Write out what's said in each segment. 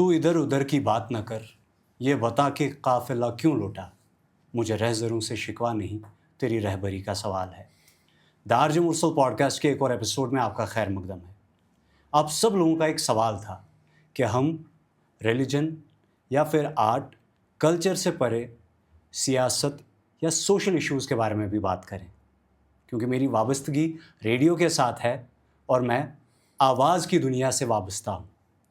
تو ادھر ادھر کی بات نہ کر، یہ بتا کہ قافلہ کیوں لوٹا، مجھے رہزروں سے شکوہ نہیں، تیری رہبری کا سوال ہے۔ دارج مرسل پوڈ کاسٹ کے ایک اور ایپیسوڈ میں آپ کا خیر مقدم ہے۔ آپ سب لوگوں کا ایک سوال تھا کہ ہم ریلیجن یا پھر آرٹ کلچر سے پرے سیاست یا سوشل ایشوز کے بارے میں بھی بات کریں، کیونکہ میری وابستگی ریڈیو کے ساتھ ہے اور میں آواز کی دنیا سے وابستہ ہوں۔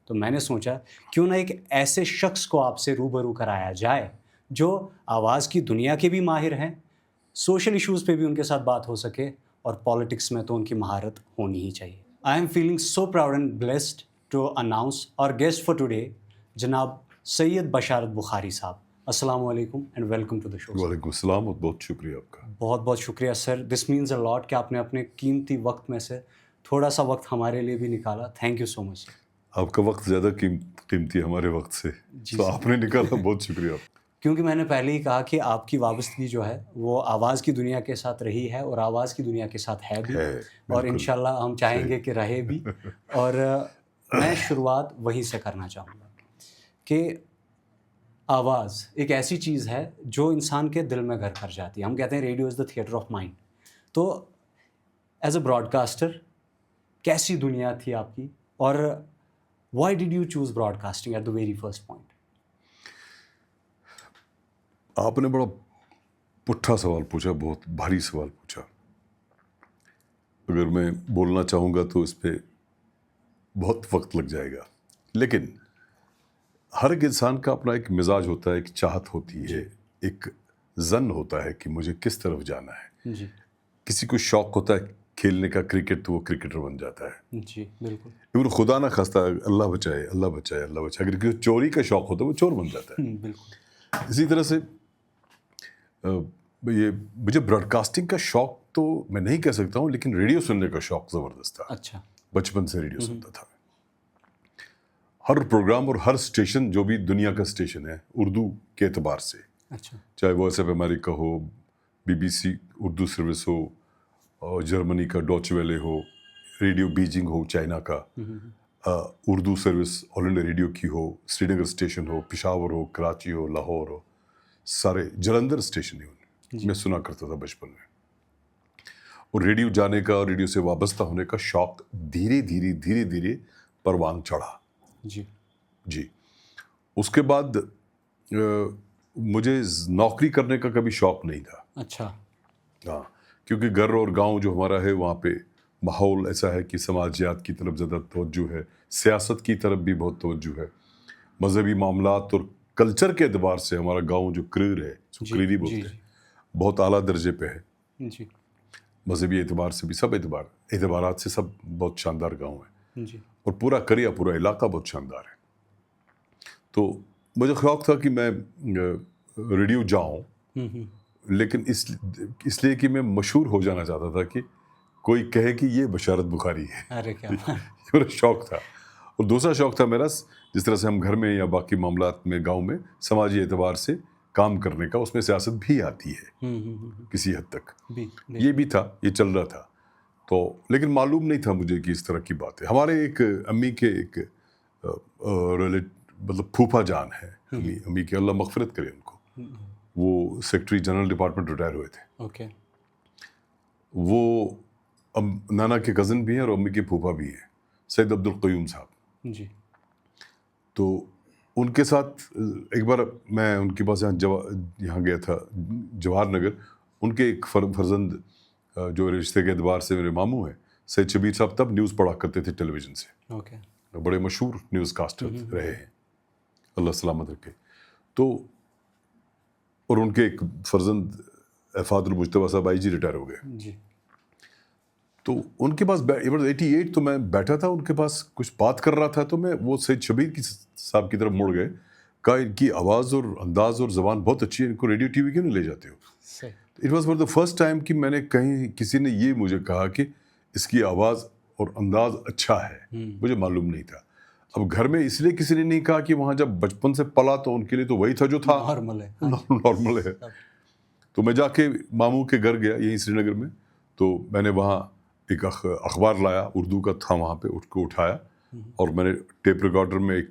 تو میں نے سوچا کیوں نہ ایک ایسے شخص کو آپ سے روبرو کرایا جائے جو آواز کی دنیا کے بھی ماہر ہیں، سوشل ایشوز پہ بھی ان کے ساتھ بات ہو سکے، اور پالیٹکس میں تو ان کی مہارت ہونی ہی چاہیے۔ I am feeling so proud and blessed to announce our guest for today جناب سید بشارت بخاری صاحب۔ السلام علیکم and welcome to the show. وعلیکم السلام، اور بہت شکریہ آپ کا۔ بہت بہت شکریہ سر، دس مینز اے لاٹ کہ آپ نے اپنے قیمتی وقت میں سے تھوڑا سا وقت ہمارے لیے بھی نکالا۔ تھینک یو سو مچ سر۔ آپ کا وقت زیادہ قیمتی ہے ہمارے وقت سے، تو آپ نے نکالا، بہت شکریہ آپ کا۔ کیونکہ میں نے پہلے ہی کہا کہ آپ کی وابستگی جو ہے وہ آواز کی دنیا کے ساتھ رہی ہے اور آواز کی دنیا کے ساتھ ہے بھی، اور انشاءاللہ ہم چاہیں گے کہ رہے بھی۔ اور میں شروعات وہیں سے کرنا چاہوں گا کہ آواز ایک ایسی چیز ہے جو انسان کے دل میں گھر کر جاتی ہے۔ ہم کہتے ہیں radio is the theatre of mind. تو ایز اے براڈ کاسٹر کیسی دنیا تھی آپ کی، اور why did you choose broadcasting at the very first point? آپ نے بڑا پٹھا سوال پوچھا، بہت بھاری سوال پوچھا۔ اگر میں بولنا چاہوں گا تو اس پہ بہت وقت لگ جائے گا، لیکن ہر ایک انسان کا اپنا ایک مزاج ہوتا ہے، ایک چاہت ہوتی ہے، ایک زن ہوتا ہے کہ مجھے کس طرف جانا ہے۔ جی کسی کو شوق ہوتا ہے کھیلنے کا کرکٹ، تو وہ کرکٹر بن جاتا ہے۔ جی بالکل اگر خدا نہ خواستہ، اللہ بچائے اللہ بچائے اللہ بچائے، اگر کسی کو چوری کا شوق ہوتا ہے وہ چور بن جاتا ہے۔ بالکل اسی طرح سے یہ مجھے براڈ کاسٹنگ کا شوق تو میں نہیں کہہ سکتا ہوں، لیکن ریڈیو سننے کا شوق زبردست تھا۔ اچھا، بچپن سے ریڈیو سنتا تھا۔ ہر پروگرام اور ہر اسٹیشن جو بھی دنیا کا اسٹیشن ہے اردو کے اعتبار سے، اچھا چاہے وہ ایس ایف امریکہ ہو، BBC اردو سروس ہو، اور جرمنی کا ڈوچ ویلے ہو، ریڈیو بیجنگ ہو چائنا کا، اردو سروس آل انڈیا ریڈیو کی ہو، سری نگر اسٹیشن ہو، پشاور ہو، کراچی ہو، لاہور ہو، سارے جلندھر اسٹیشن ہی میں سنا کرتا تھا بچپن میں۔ اور ریڈیو جانے کا اور ریڈیو سے وابستہ ہونے کا شوق دھیرے دھیرے پروان چڑھا۔ جی اس کے بعد مجھے نوکری کرنے کا کبھی شوق نہیں تھا۔ اچھا، ہاں، کیونکہ گھر اور گاؤں جو ہمارا ہے وہاں پہ ماحول ایسا ہے کہ سماجیات کی طرف زیادہ توجہ ہے، سیاست کی طرف بھی بہت توجہ ہے، مذہبی معاملات اور کلچر کے اعتبار سے ہمارا گاؤں جو کریر ہے، کریری بولتے ہیں، بہت اعلیٰ درجے پہ ہے۔ جی مذہبی اعتبار سے بھی، سب اعتبارات سے سب بہت شاندار گاؤں ہے، جی اور پورا کریا، پورا علاقہ بہت شاندار ہے۔ تو مجھے شوق تھا کہ میں ریڈیو جاؤں، لیکن اس لیے کہ میں مشہور ہو جانا چاہتا تھا کہ کوئی کہے کہ یہ بشارت بخاری ہے۔ ارے کیا یہ میرا شوق تھا۔ اور دوسرا شوق تھا میرا، جس طرح سے ہم گھر میں یا باقی معاملات میں گاؤں میں سماجی اعتبار سے کام کرنے کا، اس میں سیاست بھی آتی ہے کسی حد تک، یہ بھی تھا، یہ چل رہا تھا۔ تو لیکن معلوم نہیں تھا مجھے کہ اس طرح کی بات ہے۔ ہمارے ایک امی کے ایک مطلب پھوپھا جان ہے، امی کے، اللہ مغفرت کرے ان کو، وہ سیکرٹری جنرل ڈپارٹمنٹ ریٹائر ہوئے تھے۔ اوکے، وہ نانا کے کزن بھی ہیں اور امی کے پھوپھا بھی ہیں، سید عبد القیوم صاحب۔ جی تو ان کے ساتھ ایک بار میں ان کے پاس یہاں گیا تھا جواہر نگر۔ ان کے ایک فرزند جو رشتے کے اعتبار سے میرے ماموں ہیں، سید شبیر صاحب، تب نیوز پڑھا کرتے تھے ٹیلی ویژن سے، اوکے، بڑے مشہور نیوز کاسٹر رہے ہیں، اللہ سلامت رکھے۔ تو اور ان کے ایک فرزند افاد المجتبیٰ صاحب آئی جی ریٹائر ہو گئے۔ جی تو ان کے پاس 88 تو میں بیٹھا تھا ان کے پاس، کچھ بات کر رہا تھا، تو میں وہ سید شبیر کی صاحب کی طرف مڑ گئے، کہا ان کی آواز اور انداز اور زبان بہت اچھی ہے، ان کو ریڈیو ٹی وی کیوں نہیں لے جاتے ہو؟ صحیح، it was for the first time کہ میں نے کہیں کسی نے یہ مجھے کہا کہ اس کی آواز اور انداز اچھا ہے، مجھے معلوم نہیں تھا۔ اب گھر میں اس لیے کسی نے نہیں کہا کہ وہاں جب بچپن سے پلا تو ان کے لیے تو وہی تھا جو تھا، نارمل ہے۔ تو میں جا کے ماموں کے گھر گیا یہیں سری نگر میں، تو میں نے وہاں ایک اخبار لایا، اردو کا تھا، وہاں پہ اس کو اٹھایا، اور میں نے ٹیپ ریکارڈر میں ایک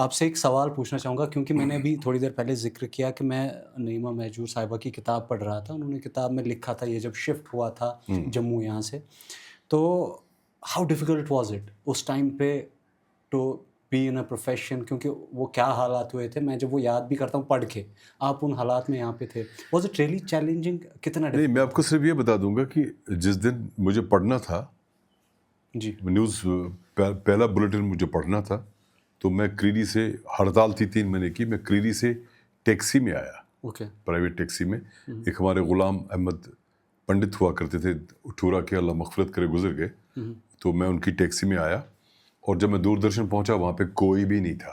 آپ سے ایک سوال پوچھنا چاہوں گا کیونکہ میں نے ابھی تھوڑی دیر پہلے ذکر کیا کہ میں نعیمہ مہجور صاحبہ کی کتاب پڑھ رہا تھا. انہوں نے کتاب میں لکھا تھا یہ جب شفٹ ہوا تھا جموں یہاں سے, تو ہاؤ ڈیفیکلٹ واز اٹ اس ٹائم پہ to be in a profession, کیونکہ وہ کیا حالات ہوئے تھے میں جب وہ یاد بھی کرتا ہوں پڑھ کے, آپ ان حالات میں یہاں پہ تھے. Was it really challenging? کتنا نہیں, میں آپ کو صرف یہ بتا دوں گا کہ جس دن مجھے پڑھنا تھا, جی نیوز پہلا بلیٹن مجھے پڑھنا تھا, تو میں کریری سے, ہڑتال تھی 3 مہینے کی, میں کریری سے ٹیکسی میں آیا, اوکے پرائیویٹ ٹیکسی میں. ایک ہمارے غلام احمد پنڈت ہوا کرتے تھے ٹھورا کے, اللہ مغفرت کرے, گزر گئے, تو میں ان کی ٹیکسی میں آیا, اور جب میں دوردرشن پہنچا وہاں پہ کوئی بھی نہیں تھا.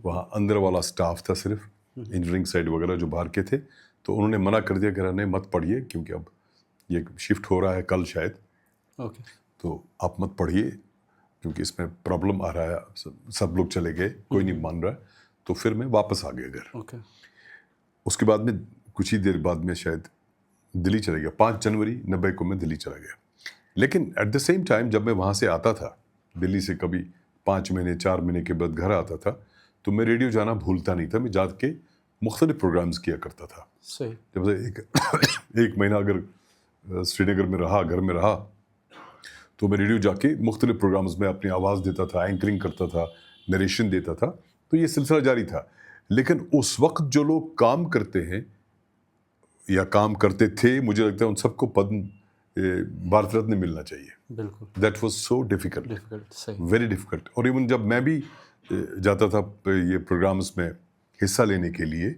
وہاں اندر والا سٹاف تھا صرف, انجینئرنگ سائڈ وغیرہ جو باہر کے تھے, تو انہوں نے منع کر دیا کہ نہیں مت پڑھیے کیونکہ اب یہ شفٹ ہو رہا ہے کل شاید, اوکے تو آپ مت پڑھیے کیونکہ اس میں پرابلم آ رہا ہے. سب لوگ چلے گئے, کوئی نہیں مان رہا. تو پھر میں واپس آ گیا گھر. اوکے اس کے بعد میں کچھ ہی دیر بعد میں شاید دلی چلا گیا. 5 جنوری 90 کو میں دلی چلا گیا. لیکن ایٹ دا سیم ٹائم جب میں وہاں سے آتا تھا دلی سے, کبھی 5 مہینے 4 مہینے کے بعد گھر آتا تھا, تو میں ریڈیو جانا بھولتا نہیں تھا. میں جا کے مختلف پروگرامز کیا کرتا تھا. صحیح. جب سے ایک مہینہ اگر سری نگر میں رہا, گھر میں رہا, تو میں ریڈیو جا کے مختلف پروگرامز میں اپنی آواز دیتا تھا, اینکرنگ کرتا تھا, نریشن دیتا تھا. تو یہ سلسلہ جاری تھا. لیکن اس وقت جو لوگ کام کرتے ہیں یا کام کرتے تھے, مجھے لگتا ہے ان سب کو پدم بھارت رتن ملنا چاہیے. بالکل that was so difficult, difficult. صحیح. Very difficult. اور ایون جب میں بھی جاتا تھا یہ پروگرامز میں حصہ لینے کے لیے,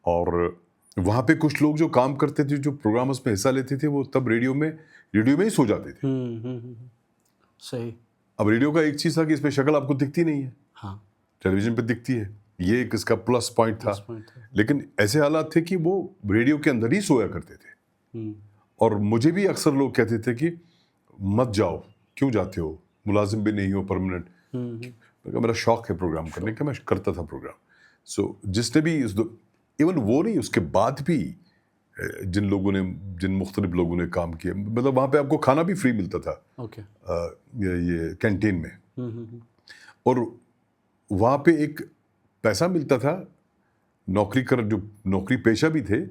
اور وہاں پہ کچھ لوگ جو کام کرتے تھے, جو پروگرامز میں حصہ لیتے تھے, وہ تب ریڈیو میں ہی سو جاتے تھے. صحیح. اب ریڈیو کا ایک چیز تھا کہ اس پہ شکل آپ کو دکھتی نہیں ہے, ہاں ٹیلی ویژن پہ دکھتی ہے, یہ ایک اس کا پلس پوائنٹ تھا. لیکن ایسے حالات تھے کہ وہ ریڈیو کے اندر ہی سویا کرتے تھے. اور مجھے بھی اکثر لوگ کہتے تھے کہ مت جاؤ, کیوں جاتے ہو, ملازم بھی نہیں ہو پرماننٹ. میرا شوق ہے پروگرام کرنے کا, میں کرتا تھا پروگرام. سو جس نے بھی ایون وہ نہیں, اس کے بعد بھی جن مختلف لوگوں نے کام کیا, مطلب وہاں پہ آپ کو کھانا بھی فری ملتا تھا اوکے یہ کینٹین میں, اور وہاں پہ ایک پیسہ ملتا تھا. جو نوکری پیشہ بھی تھے,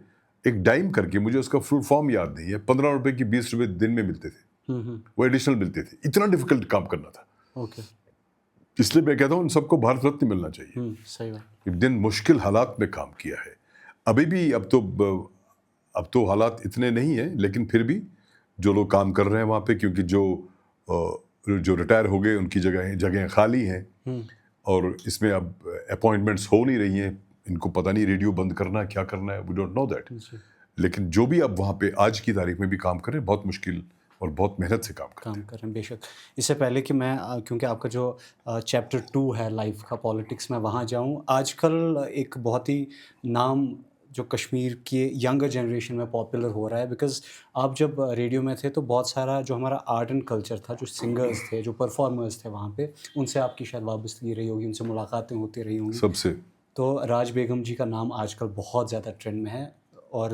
ایک ڈائم کر کے, مجھے اس کا فل فارم یاد نہیں ہے, 15 روپے کی 20 روپے دن میں ملتے تھے, وہ ایڈیشنل ملتے تھے. اتنا ڈیفیکلٹ کام کرنا تھا. اوکے اس لیے میں کہتا ہوں ان سب کو بھارت رتن ملنا چاہیے. صحیح بات. ایک دن مشکل حالات میں کام کیا ہے. ابھی بھی اب تو حالات اتنے نہیں ہیں, لیکن پھر بھی جو لوگ کام کر رہے ہیں وہاں پہ, کیونکہ جو ریٹائر ہو گئے ان کی جگہیں خالی ہیں, اور اس میں اب اپوائنٹمنٹس ہو نہیں رہی ہیں. ان کو پتہ نہیں ریڈیو بند کرنا ہے, کیا کرنا ہے, وی ڈونٹ نو دیٹ. لیکن جو بھی اب وہاں پہ آج کی تاریخ میں بھی کام کریں, بہت مشکل اور بہت محنت سے کام کریں. بے شک. اس سے پہلے کہ میں, کیونکہ آپ کا جو چیپٹر 2 ہے لائف کا, پالیٹکس, میں وہاں جاؤں, آج کل ایک بہت ہی نام جو کشمیر کی ینگر جنریشن میں پاپولر ہو رہا ہے, بیکاز آپ جب ریڈیو میں تھے تو بہت سارا جو ہمارا آرٹ اینڈ کلچر تھا, جو سنگرز تھے, جو پرفارمرز تھے وہاں پہ, ان سے آپ کی شاید وابستگی رہی ہوگی, ان سے ملاقاتیں ہوتی رہی ہوں گی سب سے. تو راج بیگم جی کا نام آج کل بہت زیادہ ٹرینڈ میں ہے, اور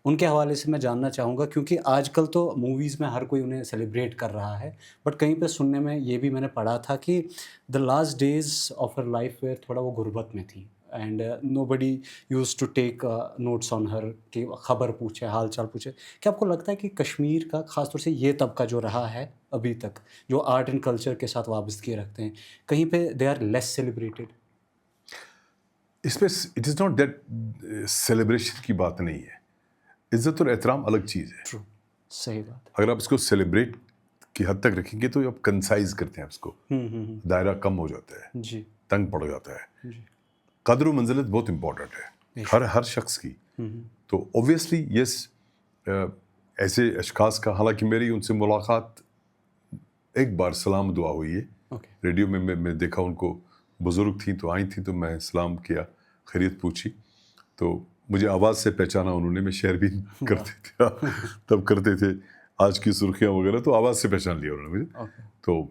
ان کے حوالے سے میں جاننا چاہوں گا, کیونکہ آج کل تو موویز میں ہر کوئی انہیں سیلیبریٹ کر رہا ہے, بٹ کہیں پہ سننے میں یہ بھی میں نے پڑھا تھا کہ the last days of her life were تھوڑا وہ غربت میں تھی, and nobody used to take notice on her, کہ خبر پوچھے, حال چال پوچھے. کیا آپ کو لگتا ہے کہ کشمیر کا خاص طور سے یہ طبقہ جو رہا ہے ابھی تک, جو آرٹ اینڈ کلچر کے ساتھ وابستگی رکھتے ہیں, کہیں پہ دے آر لیس سیلیبریٹڈ؟ اس میں it is not that celebration کی بات نہیں ہے, عزت اور احترام الگ چیز ہے. ٹرو, صحیح بات. اگر آپ اس کو سیلیبریٹ کی حد تک رکھیں گے تو آپ کنسائز کرتے ہیں, اس کو دائرہ کم ہو جاتا ہے, جی تنگ پڑ جاتا ہے. جی. قدر و منزلت بہت امپورٹنٹ ہے ہر شخص کی. تو اوبویسلی یس, ایسے اشخاص کا, حالانکہ میری ان سے ملاقات ایک بار سلام دعا ہوئی ہے ریڈیو میں دیکھا ان کو, بزرگ تھیں تو آئی تھیں, تو میں سلام کیا, خیریت پوچھی, تو مجھے آواز سے پہچانا انہوں نے. میں شیئر بھی کرتے تھے تب کرتے تھے, آج کی سرخیاں وغیرہ, تو آواز سے پہچان لیا انہوں نے مجھے. تو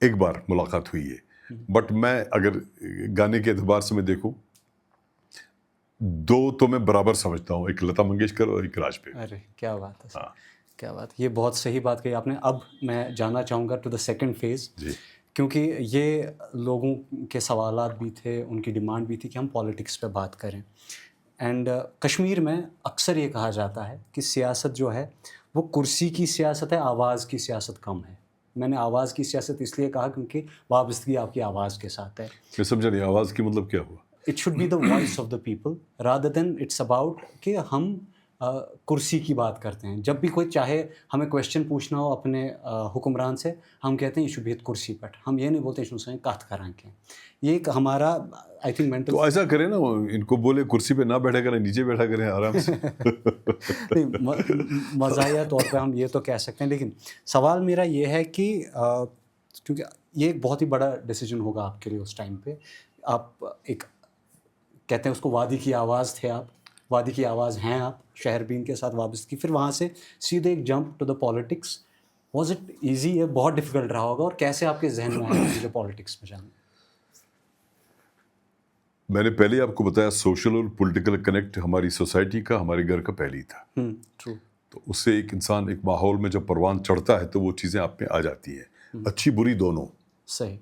ایک بار ملاقات ہوئی ہے. بٹ میں اگر گانے کے اعتبار سے میں دیکھوں, 2 تو میں برابر سمجھتا ہوں, ایک لتا منگیشکر اور ایک راج بیگم. ارے کیا بات ہے, کیا بات, یہ بہت صحیح بات کہی آپ نے. اب میں جانا چاہوں گا ٹو دا سیکنڈ فیز, کیونکہ یہ لوگوں کے سوالات بھی تھے, ان کی ڈیمانڈ بھی تھی کہ ہم پالیٹکس پہ بات کریں. اینڈ کشمیر میں اکثر یہ کہا جاتا ہے کہ سیاست جو ہے وہ کرسی کی سیاست ہے, آواز کی سیاست کم ہے. میں نے آواز کی سیاست اس لیے کہا کیونکہ وابستگی آپ کی آواز کے ساتھ ہے. میں سمجھا نہیں, آواز کی مطلب کیا ہوا؟ It should be the voice of the people rather than it's about کہ ہم کرسی کی بات کرتے ہیں. جب بھی کوئی چاہے ہمیں کویشچن پوچھنا ہو اپنے حکمران سے, ہم کہتے ہیں یہ شبیت کرسی پٹ, ہم یہ نہیں بولتے شو کات کریں کہ یہ ایک ہمارا آئی تھنک مینٹل. تو ایسا کریں نا, ان کو بولے کرسی پہ نہ بیٹھا کریں, نیچے بیٹھا کریں آرام سے. مزاحیہ طور پہ ہم یہ تو کہہ سکتے ہیں, لیکن سوال میرا یہ ہے کہ کیونکہ یہ ایک بہت ہی بڑا ڈیسیجن ہوگا آپ کے لیے اس ٹائم پہ. آپ ایک کہتے ہیں اس کو وادی کی آواز تھے, آپ وادی کی آواز ہیں, آپ شہر بین کے ساتھ وابستگی, پھر وہاں سے سیدھے ایک jump to the politics. Was it easy? یہ بہت ڈیفیکلٹ رہا ہوگا, اور کیسے آپ کے ذہن میں آیا مجھے پالیٹکس میں جانا؟ میں نے پہلے آپ کو بتایا سوشل اور پولیٹیکل کنیکٹ ہماری سوسائٹی کا, ہمارے گھر کا پہلے ہی تھا. ٹرو. تو اس سے ایک انسان ایک ماحول میں جب پروان چڑھتا ہے تو وہ چیزیں آپ میں آ جاتی ہیں, اچھی بری دونوں. صحیح.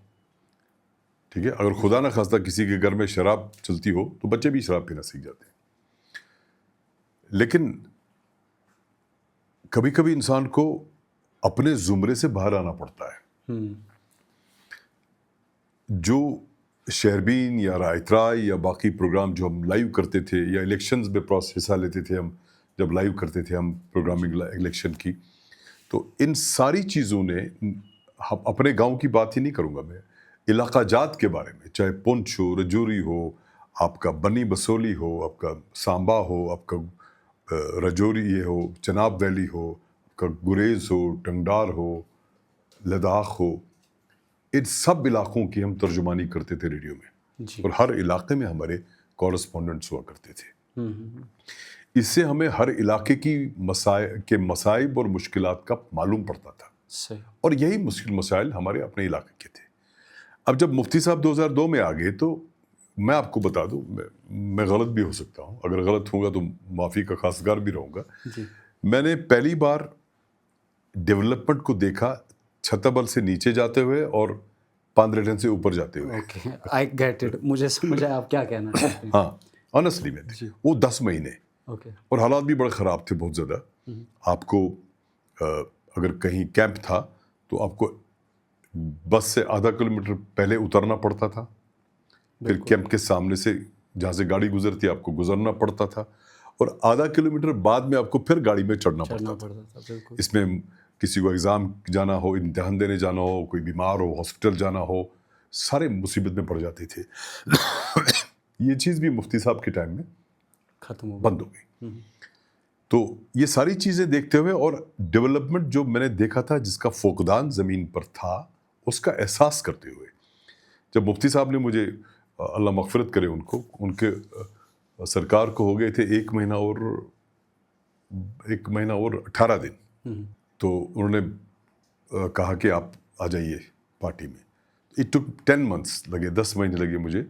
ٹھیک ہے, اگر خدا نہ خواستہ کسی کے گھر میں شراب چلتی ہو تو بچے بھی شراب پینا سیکھ جاتے ہیں. لیکن کبھی کبھی انسان کو اپنے زمرے سے باہر آنا پڑتا ہے. جو شہربین یا رائترائی یا باقی پروگرام جو ہم لائیو کرتے تھے, یا الیکشنز میں حصہ لیتے تھے ہم, جب لائیو کرتے تھے ہم پروگرامنگ الیکشن کی, تو ان ساری چیزوں نے, اپنے گاؤں کی بات ہی نہیں کروں گا میں, علاقہ جات کے بارے میں, چاہے پونچھ ہو, رجوری ہو, آپ کا بنی بسولی ہو, آپ کا سانبا ہو, آپ کا رجوری یہ ہو, چناب ویلی ہو, آپ کا گریز ہو, ٹنگڈار ہو, لداخ ہو, ان سب علاقوں کی ہم ترجمانی کرتے تھے ریڈیو میں. اور ہر علاقے میں ہمارے کورسپونڈنٹس ہوا کرتے تھے. اس سے ہمیں ہر علاقے کی مسائب اور مشکلات کا معلوم پڑتا تھا, اور یہی مشکل مسائل ہمارے اپنے علاقے کے تھے. اب جب مفتی صاحب 2002 میں آ گئے, تو میں آپ کو بتا دوں, میں غلط بھی ہو سکتا ہوں, اگر غلط ہوگا تو معافی کا خواستگار بھی رہوں گا. میں نے پہلی بار ڈیولپمنٹ کو دیکھا چھتابل سے نیچے جاتے ہوئے اور پاندریٹن سے اوپر جاتے ہوئے. آئی گیٹ اٹ, مجھے سمجھ آیا آپ کیا کہنا چاہتے ہیں. ہاں, آنیسٹلی میں وہ 10 مہینے, اور حالات بھی بڑے خراب تھے, بہت زیادہ. آپ کو اگر کہیں کیمپ تھا تو آپ کو بس سے آدھا کلومیٹر پہلے اترنا پڑتا تھا, پھر کیمپ کے سامنے سے جہاں سے گاڑی گزرتی آپ کو گزرنا پڑتا تھا, اور آدھا کلومیٹر بعد میں آپ کو پھر گاڑی میں چڑھنا پڑتا تھا. اس میں کسی کو ایگزام جانا ہو, امتحان دینے جانا ہو, کوئی بیمار ہو, ہاسپٹل جانا ہو, سارے مصیبت میں پڑ جاتے تھے. یہ چیز بھی مفتی صاحب کے ٹائم میں ختم ہو بند ہو گئی. تو یہ ساری چیزیں دیکھتے ہوئے, اور ڈیولپمنٹ جو میں نے دیکھا تھا جس کا فقدان زمین پر تھا, اس کا احساس کرتے ہوئے, جب مفتی صاحب نے مجھے, اللہ مغفرت کرے ان کو, ان کے سرکار کو ہو گئے تھے 1 مہینہ اور 18 دن, تو انہوں نے کہا کہ آپ آ جائیے پارٹی میں. اٹ ٹک 10 months لگے, 10 مہینے لگے مجھے.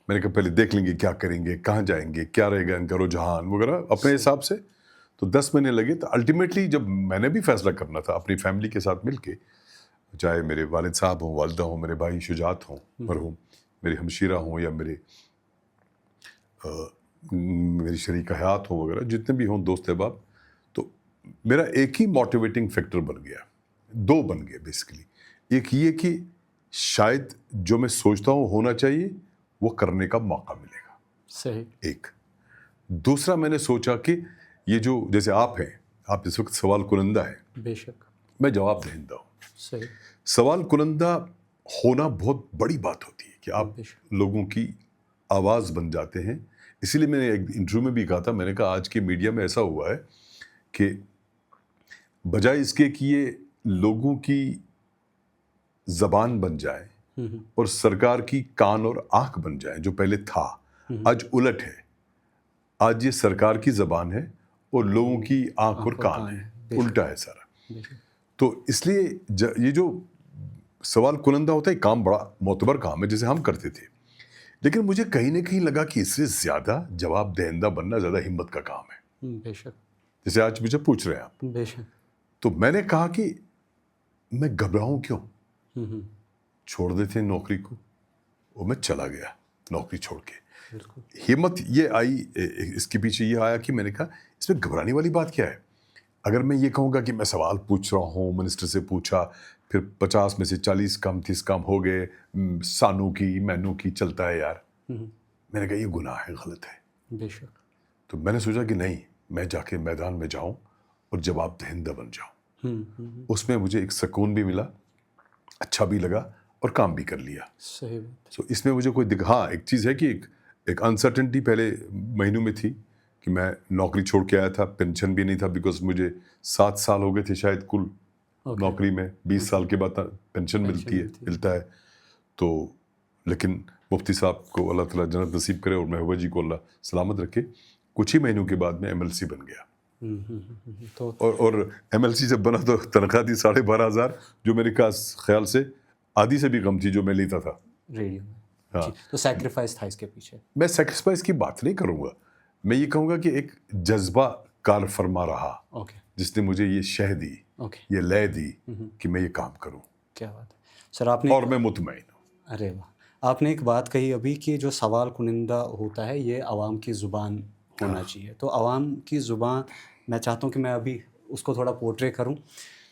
میں نے کہا پہلے دیکھ لیں گے کیا کریں گے, کہاں جائیں گے, کیا رہے گا ان کا رجحان وغیرہ اپنے حساب سے. تو 10 مہینے لگے. تو الٹیمیٹلی جب میں نے بھی فیصلہ کرنا تھا اپنی فیملی کے ساتھ مل کے, چاہے میرے والد صاحب ہوں, والدہ ہوں, میرے بھائی شجاعت ہوں مرحوم, میری ہمشیرہ ہوں, یا میری شریک حیات ہوں وغیرہ, جتنے بھی ہوں دوست احباب, تو میرا ایک ہی موٹیویٹنگ فیکٹر بن گیا, 2 بن گئے بیسیکلی. ایک یہ کہ شاید جو میں سوچتا ہوں ہونا چاہیے وہ کرنے کا موقع ملے گا. صحیح. ایک دوسرا, میں نے سوچا کہ یہ جو, جیسے آپ ہیں, آپ اس وقت سوال کنندہ ہیں, بے شک, میں جواب دہندہ ہوں. صحیح. سوال کنندہ ہونا بہت بڑی بات ہوتی ہے کہ آپ لوگوں کی آواز بن جاتے ہیں. اسی لیے میں نے ایک انٹرویو میں بھی کہا تھا, میں نے کہا آج کے میڈیا میں ایسا ہوا ہے کہ بجائے اس کے کہ یہ لوگوں کی زبان بن جائے اور سرکار کی کان اور آنکھ بن جائے, جو پہلے تھا, آج الٹ ہے. آج یہ سرکار کی زبان ہے اور لوگوں کی آنکھ اور کان ہے, الٹا ہے سارا. تو اس لیے یہ جو سوال کنندہ ہوتا ہے, کام بڑا معتبر کام ہے جسے ہم کرتے تھے, لیکن مجھے کہیں نہ کہیں لگا کہ اس سے زیادہ جواب دہندہ بننا زیادہ ہمت کا کام ہے. بے شک. جیسے آج مجھے پوچھ رہے ہیں آپ, بے شک. تو میں نے کہا کہ میں گھبراؤں کیوں, چھوڑ دیتے ہیں نوکری کو, اور میں چلا گیا نوکری چھوڑ کے. بالکل. ہمت یہ آئی, اس کے پیچھے یہ آیا کہ میں نے کہا اس میں گھبرانے والی بات کیا ہے. اگر میں یہ کہوں گا کہ میں سوال پوچھ رہا ہوں, منسٹر سے پوچھا, پھر 50 میں سے 40 کم 30 کم ہو گئے, سانوں کی مینوں کی چلتا ہے یار. میں نے کہا یہ گناہ ہے, غلط ہے. بے شک. تو میں نے سوچا کہ نہیں, میں جا کے میدان میں جاؤں اور جواب دہندہ بن جاؤں. اس میں مجھے ایک سکون بھی ملا, اچھا بھی لگا, اور کام بھی کر لیا. صحیح بات. سو اس میں مجھے کوئی ہاں ایک چیز ہے کہ ایک انسرٹنٹی پہلے مہینوں میں تھی کہ میں نوکری چھوڑ کے آیا تھا, پینشن بھی نہیں تھا, بیکاز مجھے 7 سال ہو گئے تھے شاید کل نوکری میں. 20 سال کے بعد پینشن ملتا ہے. تو لیکن مفتی صاحب کو اللہ تعالیٰ جنت نصیب کرے, اور محبوبہ جی کو اللہ سلامت رکھے, کچھ ہی مہینوں کے بعد میں MLC بن گیا. اور MLC جب بنا تو تنخواہ تھی 12,500, جو میرے خیال سے آدھی سے بھی کم تھی جو میں لیتا تھا ریڈیو میں. تو سیکریفائس تھا اس کے پیچھے. میں سیکریفائس کی بات نہیں کروں گا, میں یہ کہوں گا کہ ایک جذبہ کار فرما رہا جس نے مجھے یہ شہ دی, یہ لے دی کہ میں یہ کام کروں. کیا بات ہے سر, آپ نے, اور میں مطمئن ہوں. ارے واہ, آپ نے ایک بات کہی ابھی کہ جو سوال کنندہ ہوتا ہے یہ عوام کی زبان ہونا چاہیے. تو عوام کی زبان میں چاہتا ہوں کہ میں ابھی اس کو تھوڑا پورٹرے کروں.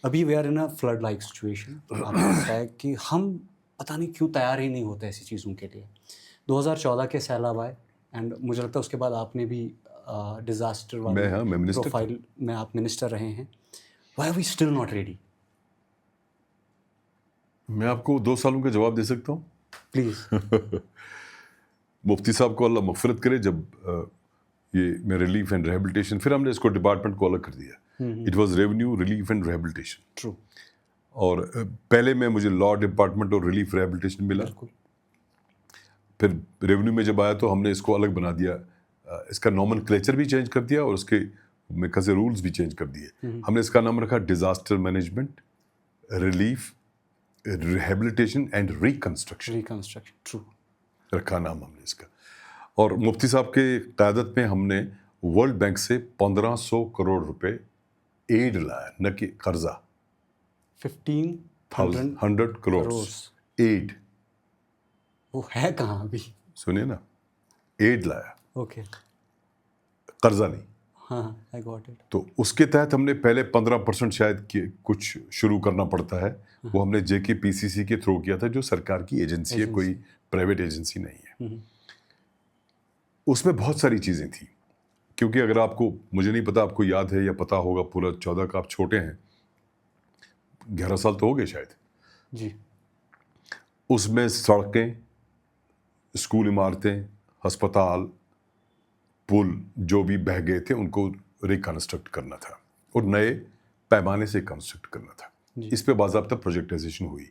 ابھی we are in a flood like situation. آپ کو پتہ ہے کہ ہم پتہ نہیں کیوں تیار ہی نہیں ہوتے ایسی چیزوں کے لیے. 2014 کے سیلاب آئے, اینڈ مجھے لگتا ہے اس کے بعد آپ نے بھی ڈیزاسٹر والے پروفائل میں آپ منسٹر رہے ہیں. Why are we still not ready? میں آپ کو 2 سالوں کا جواب دے سکتا ہوں پلیز. مفتی صاحب کو اللہ مغفرت کرے, جب یہ میں ریلیف اینڈ ریہیبلیٹیشن, پھر ہم نے اس کو ڈپارٹمنٹ کو الگ کر دیا. It was revenue relief and rehabilitation. True. اور پہلے میں مجھے لا ڈپارٹمنٹ اور ریلیف ریہیبلیٹیشن ملا. پھر ریونیو میں جب آیا تو ہم نے اس کو الگ بنا دیا, اس کا نومن کلیچر بھی چینج کر دیا, اور اس کے میں کسے رولز بھی چینج کر دیے. ہم نے اس کا نام رکھا disaster management, relief, rehabilitation and reconstruction. True رکھا نام ہم نے اس کا. اور مفتی صاحب کے قیادت میں ہم نے ورلڈ بینک سے 1500 کروڑ روپے ایڈ لایا, نہ کہ قرضہ. 1500 کروڑ ایڈ. وہ ہے کہاں ابھی؟ سنیے نا, ایڈ لایا, اوکے, قرضہ نہیں. ہاں آئی گاٹ اٹ. تو اس کے تحت ہم نے پہلے 15% شاید کچھ شروع کرنا پڑتا ہے, وہ ہم نے JKPCC کے تھرو کیا تھا, جو سرکار کی ایجنسی ہے, کوئی پرائیویٹ ایجنسی نہیں ہے. اس میں بہت ساری چیزیں تھیں, کیونکہ اگر آپ کو, مجھے نہیں پتا آپ کو یاد ہے یا پتا ہوگا, پورا 14 کا آپ چھوٹے ہیں, 11 سال تو ہو گئے شاید جی. اس میں سڑکیں, اسکول عمارتیں, ہسپتال, پل جو بھی بہہ گئے تھے ان کو ریکنسٹرکٹ کرنا تھا, اور نئے پیمانے سے کنسٹرکٹ کرنا تھا. اس پہ باضابطہ پروجیکٹائزیشن ہوئی.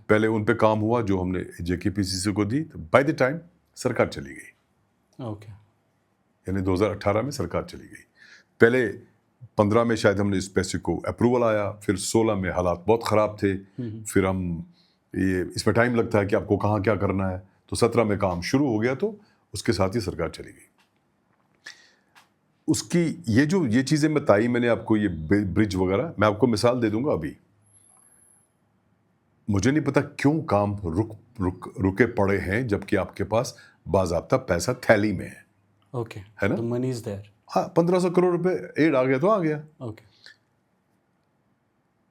پہلے ان پہ کام ہوا جو ہم نے JKPCC کو دی. بائی دا ٹائم سرکار چلی گئی. اوکے. یعنی 2018 میں سرکار چلی گئی. پہلے 15 میں شاید ہم نے اس پیسے کو اپروول آیا, پھر 16 میں حالات بہت خراب تھے, پھر ہم یہ اس میں ٹائم لگتا ہے کہ آپ کو کہاں کیا کرنا ہے, تو 17 میں کام شروع ہو گیا, تو اس کے ساتھ ہی سرکار چلی گئی. اس کی یہ چیزیں بتائی میں نے آپ کو, یہ برج وغیرہ, میں آپ کو مثال دے دوں گا. ابھی مجھے نہیں پتا کیوں کام رکے پڑے ہیں, جبکہ آپ کے پاس باضابطہ پیسہ تھیلی میں ہے. اوکے, ہے نا, منی از دیر. ہاں, 1500 کروڑ روپے ایڈ آ گیا تو آ گیا. اوکے.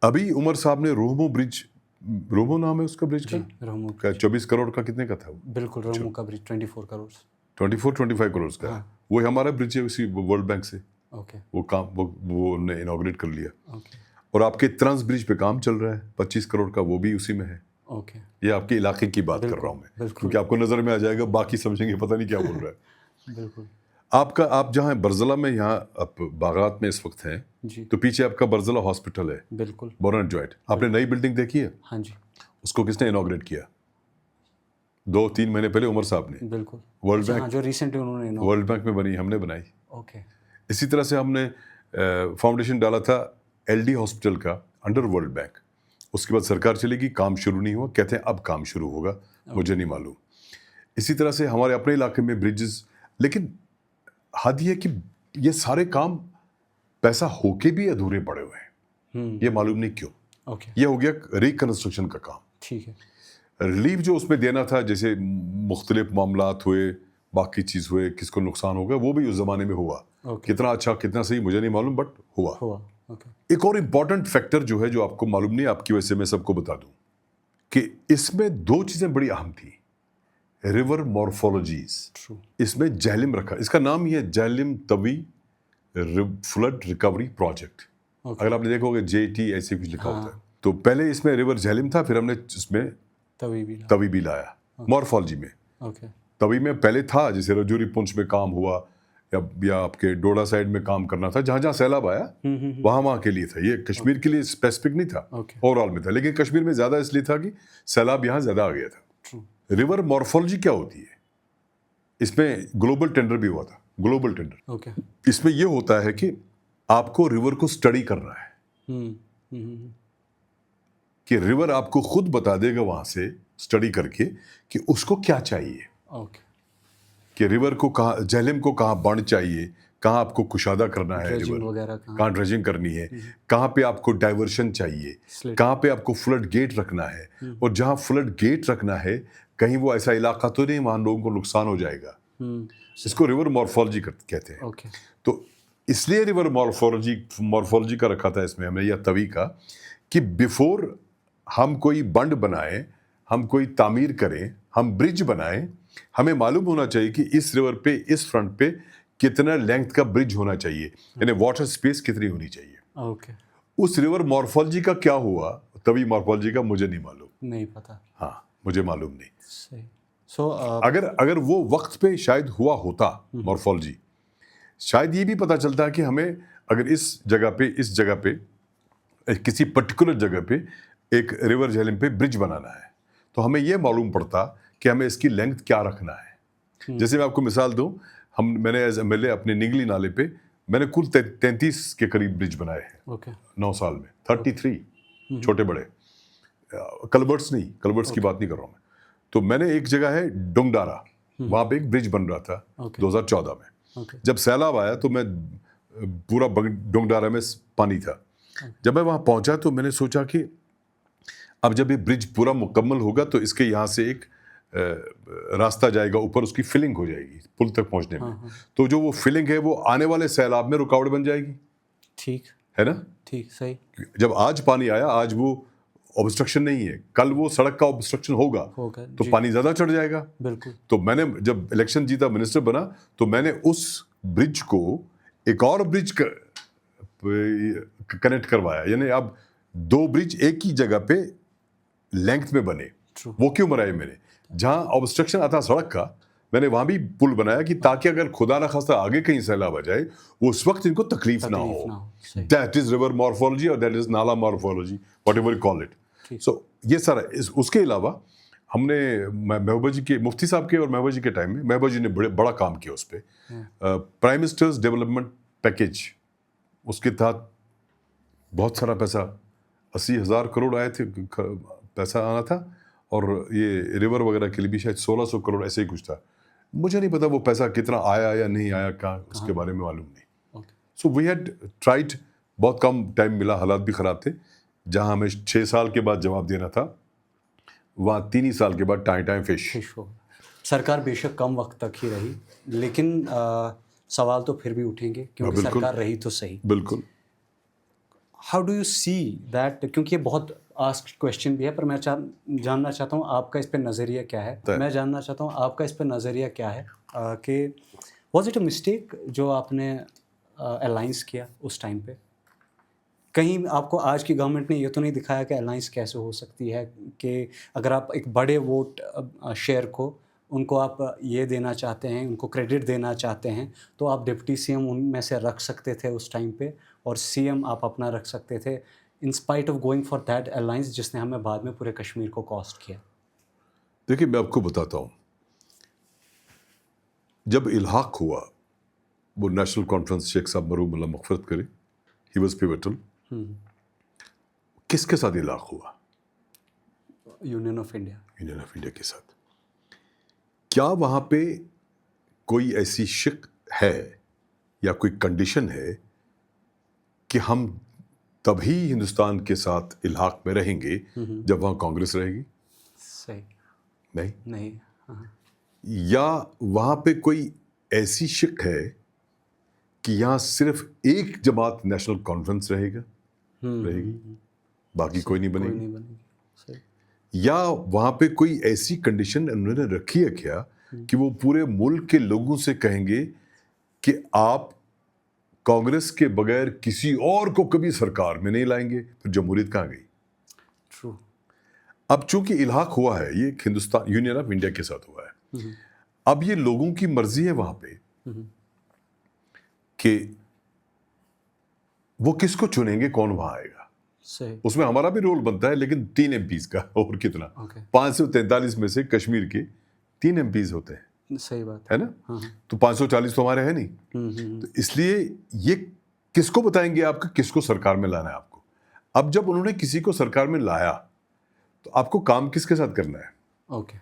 ابھی عمر صاحب نے روہمو برج, روہمو نام ہے اس کا برج کا, 24 کروڑ کا کتنے کا تھا وہ؟ بالکل, روہمو کا برج 24 کروڑ 24-25 کروڑ کا ہے. وہ ہمارا برج ہے اسی ورلڈ بینک سے. اوکے. وہ کام وہ ہم نے انوگریٹ کر لیا. اوکے. اور آپ کے ٹرانس برج پہ کام چل رہا ہے 25 کروڑ کا, وہ بھی اسی میں ہے. اوکے. یہ آپ کے علاقے کی بات کر رہا ہوں میں, کیونکہ آپ کو نظر میں آ جائے گا, باقی سمجھیں گے پتہ نہیں کیا بول رہا ہے. بالکل. آپ جہاں برزلہ میں, یہاں آپ باغات میں اس وقت ہیں, تو پیچھے آپ کا برزلہ ہاسپٹل ہے. بالکل. بورنٹ جوائنٹ, آپ نے نئی بلڈنگ دیکھی ہے؟ ہاں جی. اس کو کس نے انوگریٹ کیا؟ 2-3 مہینے پہلے عمر صاحب نے. بالکل. ورلڈ بینک, جو ریسنٹلی انہوں نے ورلڈ بینک میں بنی, ہم نے بنائی. اوکے. اسی طرح سے ہم نے فاؤنڈیشن ڈالا تھا LD ہاسپٹل کا انڈر ورلڈ بینک. اس کے بعد سرکار چلے گی, کام شروع نہیں ہوا, کہتے ہیں اب کام شروع ہوگا, مجھے نہیں معلوم. اسی طرح سے ہمارے اپنے علاقے میں بریجز, لیکن حد یہ کہ یہ سارے کام پیسہ ہو کے بھی ادھورے پڑے ہوئے ہیں, یہ معلوم نہیں کیوں. اوکے. یہ ہو گیا ریکنسٹرکشن کا کام. ٹھیک ہے. ریلیف جو اس میں دینا تھا, جیسے مختلف معاملات ہوئے, باقی چیز ہوئے, کس کو نقصان ہوگا, وہ بھی اس زمانے میں ہوا. کتنا اچھا کتنا صحیح مجھے نہیں معلوم, بٹ ہوا. ایک اور امپورٹنٹ فیکٹر جو ہے, جو آپ کو معلوم نہیں, آپ کی وجہ سے میں سب کو بتا دوں, کہ اس میں 2 چیزیں بڑی اہم تھیں. ریور مورفولوجیز, اس میں جہلم رکھا, اس کا نام ہی ہے جہلم توی فلڈ ریکوری پروجیکٹ. اگر آپ نے دیکھو گے JT ایسے کچھ لکھا ہوتا ہے. تو پہلے اس میں ریور جہلم تھا, پھر ہم نے اس میں توی بھی لایا مورفولوجی میں. توی میں پہلے تھا, جیسے رجوری پونچھ میں کام ہوا, یا آپ کے ڈوڈا سائڈ میں کام کرنا تھا, جہاں جہاں سیلاب آیا وہاں کے لیے تھا. یہ کشمیر کے لیے اسپیسیفک نہیں تھا, اوور آل میں تھا, لیکن کشمیر میں زیادہ اس لیے تھا کہ سیلاب یہاں زیادہ آ گیا تھا. ریور مورفولوجی کیا ہوتی ہے, اس میں گلوبل ٹینڈر بھی ہوا تھا. گلوبل ٹینڈر اس میں یہ ہوتا ہے کہ آپ کو ریور کو اسٹڈی کرنا ہے, کہ ریور آپ کو خود بتا دے گا وہاں سے اسٹڈی کر کے کہ اس کو کیا چاہیے, کہ ریور کو کہاں, جہلم کو کہاں بانڈ چاہیے, کہاں آپ کو کشادہ کرنا ہے, ریور کہاں ڈریجنگ کرنی ہے, کہاں پہ آپ کو ڈائیورشن چاہیے, کہاں پہ آپ کو فلڈ گیٹ رکھنا ہے, اور جہاں فلڈ گیٹ رکھنا ہے کہیں وہ ایسا علاقہ تو نہیں وہاں لوگوں کو نقصان ہو جائے گا. اس کو ریور مورفولوجی کہتے ہیں. تو اس لیے ریور مورفولوجی کا رکھا تھا اس میں ہم نے, یا توی کا, کہ بیفور ہم کوئی بنڈ بنائیں, ہم کوئی تعمیر کریں, ہم برج بنائیں, ہمیں معلوم ہونا چاہیے کہ اس ریور پہ, اس فرنٹ پہ کتنا لینتھ کا برج ہونا چاہیے, یعنی واٹر سپیس کتنی ہونی چاہیے. اس ریور مورفولوجی کا کیا ہوا, توی مورفولوجی کا مجھے نہیں معلوم, نہیں پتا. ہاں مجھے معلوم نہیں. سو اگر وہ وقت پہ شاید ہوا ہوتا مورفولوجی, شاید یہ بھی پتہ چلتا کہ ہمیں اگر اس جگہ پہ کسی پرٹیکولر جگہ پہ ایک ریور جہلم پہ برج بنانا ہے, تو ہمیں یہ معلوم پڑتا کہ ہمیں اس کی لینتھ کیا رکھنا ہے. جیسے میں آپ کو مثال دوں, میں نے ایز MLA اپنے نگلی نالے پہ میں نے کل 33 کے قریب برج بنائے ہیں 9 سال میں, 33 چھوٹے بڑے, کلبرٹس نہیں, کلبرٹس کی بات نہیں کر رہا ہوں میں. تو میں نے ایک جگہ ہے ڈونگڈارا, وہاں پہ ایک برج بن رہا تھا 2014 میں. جب سیلاب آیا تو میں پورا ڈونگڈارا میں پانی تھا. جب میں وہاں پہنچا تو میں نے سوچا کہ اب جب یہ برج پورا مکمل ہوگا تو اس کے یہاں سے ایک راستہ جائے گا اوپر, اس کی فلنگ ہو جائے گی پل تک پہنچنے میں. تو جو وہ فلنگ ہے وہ آنے والے سیلاب میں رکاوٹ بن جائے گی. ٹھیک ہے نا, ٹھیک صحیح. جب آج پانی آیا, آج وہ اوبسٹرکشن نہیں ہے, کل وہ سڑک کا اوبسٹرکشن ہوگا تو پانی زیادہ چڑھ جائے گا. بالکل. تو میں نے جب الیکشن جیتا, منسٹر بنا, تو میں نے اس برج کو ایک اور برج کنیکٹ کروایا, یعنی اب 2 برج ایک ہی جگہ پہ لینتھ میں بنے. وہ کیوں بنائے میں نے, جہاں اوبسٹرکشن آتا سڑک کا, میں نے وہاں بھی پل بنایا کہ تاکہ اگر خدا نخواستہ آگے کہیں سیلاب آ جائے اس وقت ان کو تکلیف نہ ہو. دیٹ از ریور مورفولوجی اور that is nala morphology, whatever you call it. سو یہ سارا. اس کے علاوہ ہم نے محبوبہ جی کے, مفتی صاحب کے اور محبوبہ جی کے ٹائم میں محبوبہ جی نے بڑا کام کیا اس پہ. پرائم منسٹرز ڈیولپمنٹ پیکیج, اس کے تحت بہت سارا پیسہ, 80,000 کروڑ آئے تھے, پیسہ آنا تھا, اور یہ ریور وغیرہ کے لیے بھی شاید 1,600 کروڑ ایسے ہی کچھ تھا. مجھے نہیں پتا وہ پیسہ کتنا آیا یا نہیں آیا, کہاں, اس کے بارے میں معلوم نہیں. سو وی ہیڈ ٹرائڈ, بہت کم ٹائم ملا, حالات بھی خراب تھے. جہاں ہمیں 6 سال کے بعد جواب دینا تھا, وہاں 3 ہی سال کے بعد ٹائم فش. سرکار بے شک کم وقت تک ہی رہی, لیکن سوال تو پھر بھی اٹھیں گے کیونکہ سرکار رہی تو صحیح. بالکل. How do you see that, کیونکہ یہ بہت آسکڈ کویشچن بھی ہے, پر میں جاننا چاہتا ہوں آپ کا اس پہ نظریہ کیا ہے. میں جاننا چاہتا ہوں آپ کا اس پہ نظریہ کیا ہے کہ واز اٹ اے مسٹیک جو آپ نے الائنس کیا اس ٹائم پہ. کہیں آپ کو آج کی گورنمنٹ نے یہ تو نہیں دکھایا کہ الائنس کیسے ہو سکتی ہے, کہ اگر آپ ایک بڑے ووٹ شیئر کو, ان کو آپ یہ دینا چاہتے ہیں, ان کو کریڈٹ دینا چاہتے ہیں, تو آپ ڈپٹی CM ان میں سے رکھ سکتے تھے اس ٹائم پہ, اور CM آپ اپنا رکھ سکتے تھے, in spite of going for that alliance جس نے ہمیں بعد میں پورے کشمیر کو کاسٹ کیا. دیکھیے میں آپ کو بتاتا ہوں, جب الحاق ہوا, وہ نیشنل کانفرنس, شیخ صاحب مرحوم اللہ مغفرت کرے, ہی واز پیوٹل. کس کے ساتھ الحاق ہوا؟ Union of India. Union of India کے ساتھ. کیا وہاں پہ کوئی ایسی شک ہے یا کوئی کنڈیشن ہے کہ ہم تبھی ہندوستان کے ساتھ الحاق میں رہیں گے جب وہاں کانگریس رہے گی؟ صحیح. نہیں. ہاں. یا وہاں پہ کوئی ایسی شک ہے کہ یہاں صرف ایک جماعت نیشنل کانفرنس رہے گی, باقی کوئی نہیں بنے گی. صحیح. یا وہاں پہ کوئی ایسی کنڈیشن انہوں نے رکھی ہے کیا کہ وہ پورے ملک کے لوگوں سے کہیں گے کہ آپ کانگریس کے بغیر کسی اور کو کبھی سرکار میں نہیں لائیں گے, پھر جمہوریت کہاں گئی؟ ٹرو. اب چونکہ الحاق ہوا ہے یہ ہندوستان یونین آف انڈیا کے ساتھ ہوا ہے, اب یہ لوگوں کی مرضی ہے وہاں پہ کہ وہ کس کو چنیں گے, کون وہاں آئے گا. صحیح. اس میں ہمارا بھی رول بنتا ہے, لیکن 3 MPs کا, اور کتنا 543 میں سے کشمیر کے 3 MPs ہوتے ہیں. صحیح بات ہے نا, تو 540 تو ہمارے ہیں نہیں. تو اس لیے یہ کس کو بتائیں گے آپ کا کس کو سرکار میں لانا ہے آپ کو. اب جب انہوں نے کسی کو سرکار میں لایا تو آپ کو کام کس کے ساتھ کرنا ہے؟ اوکے.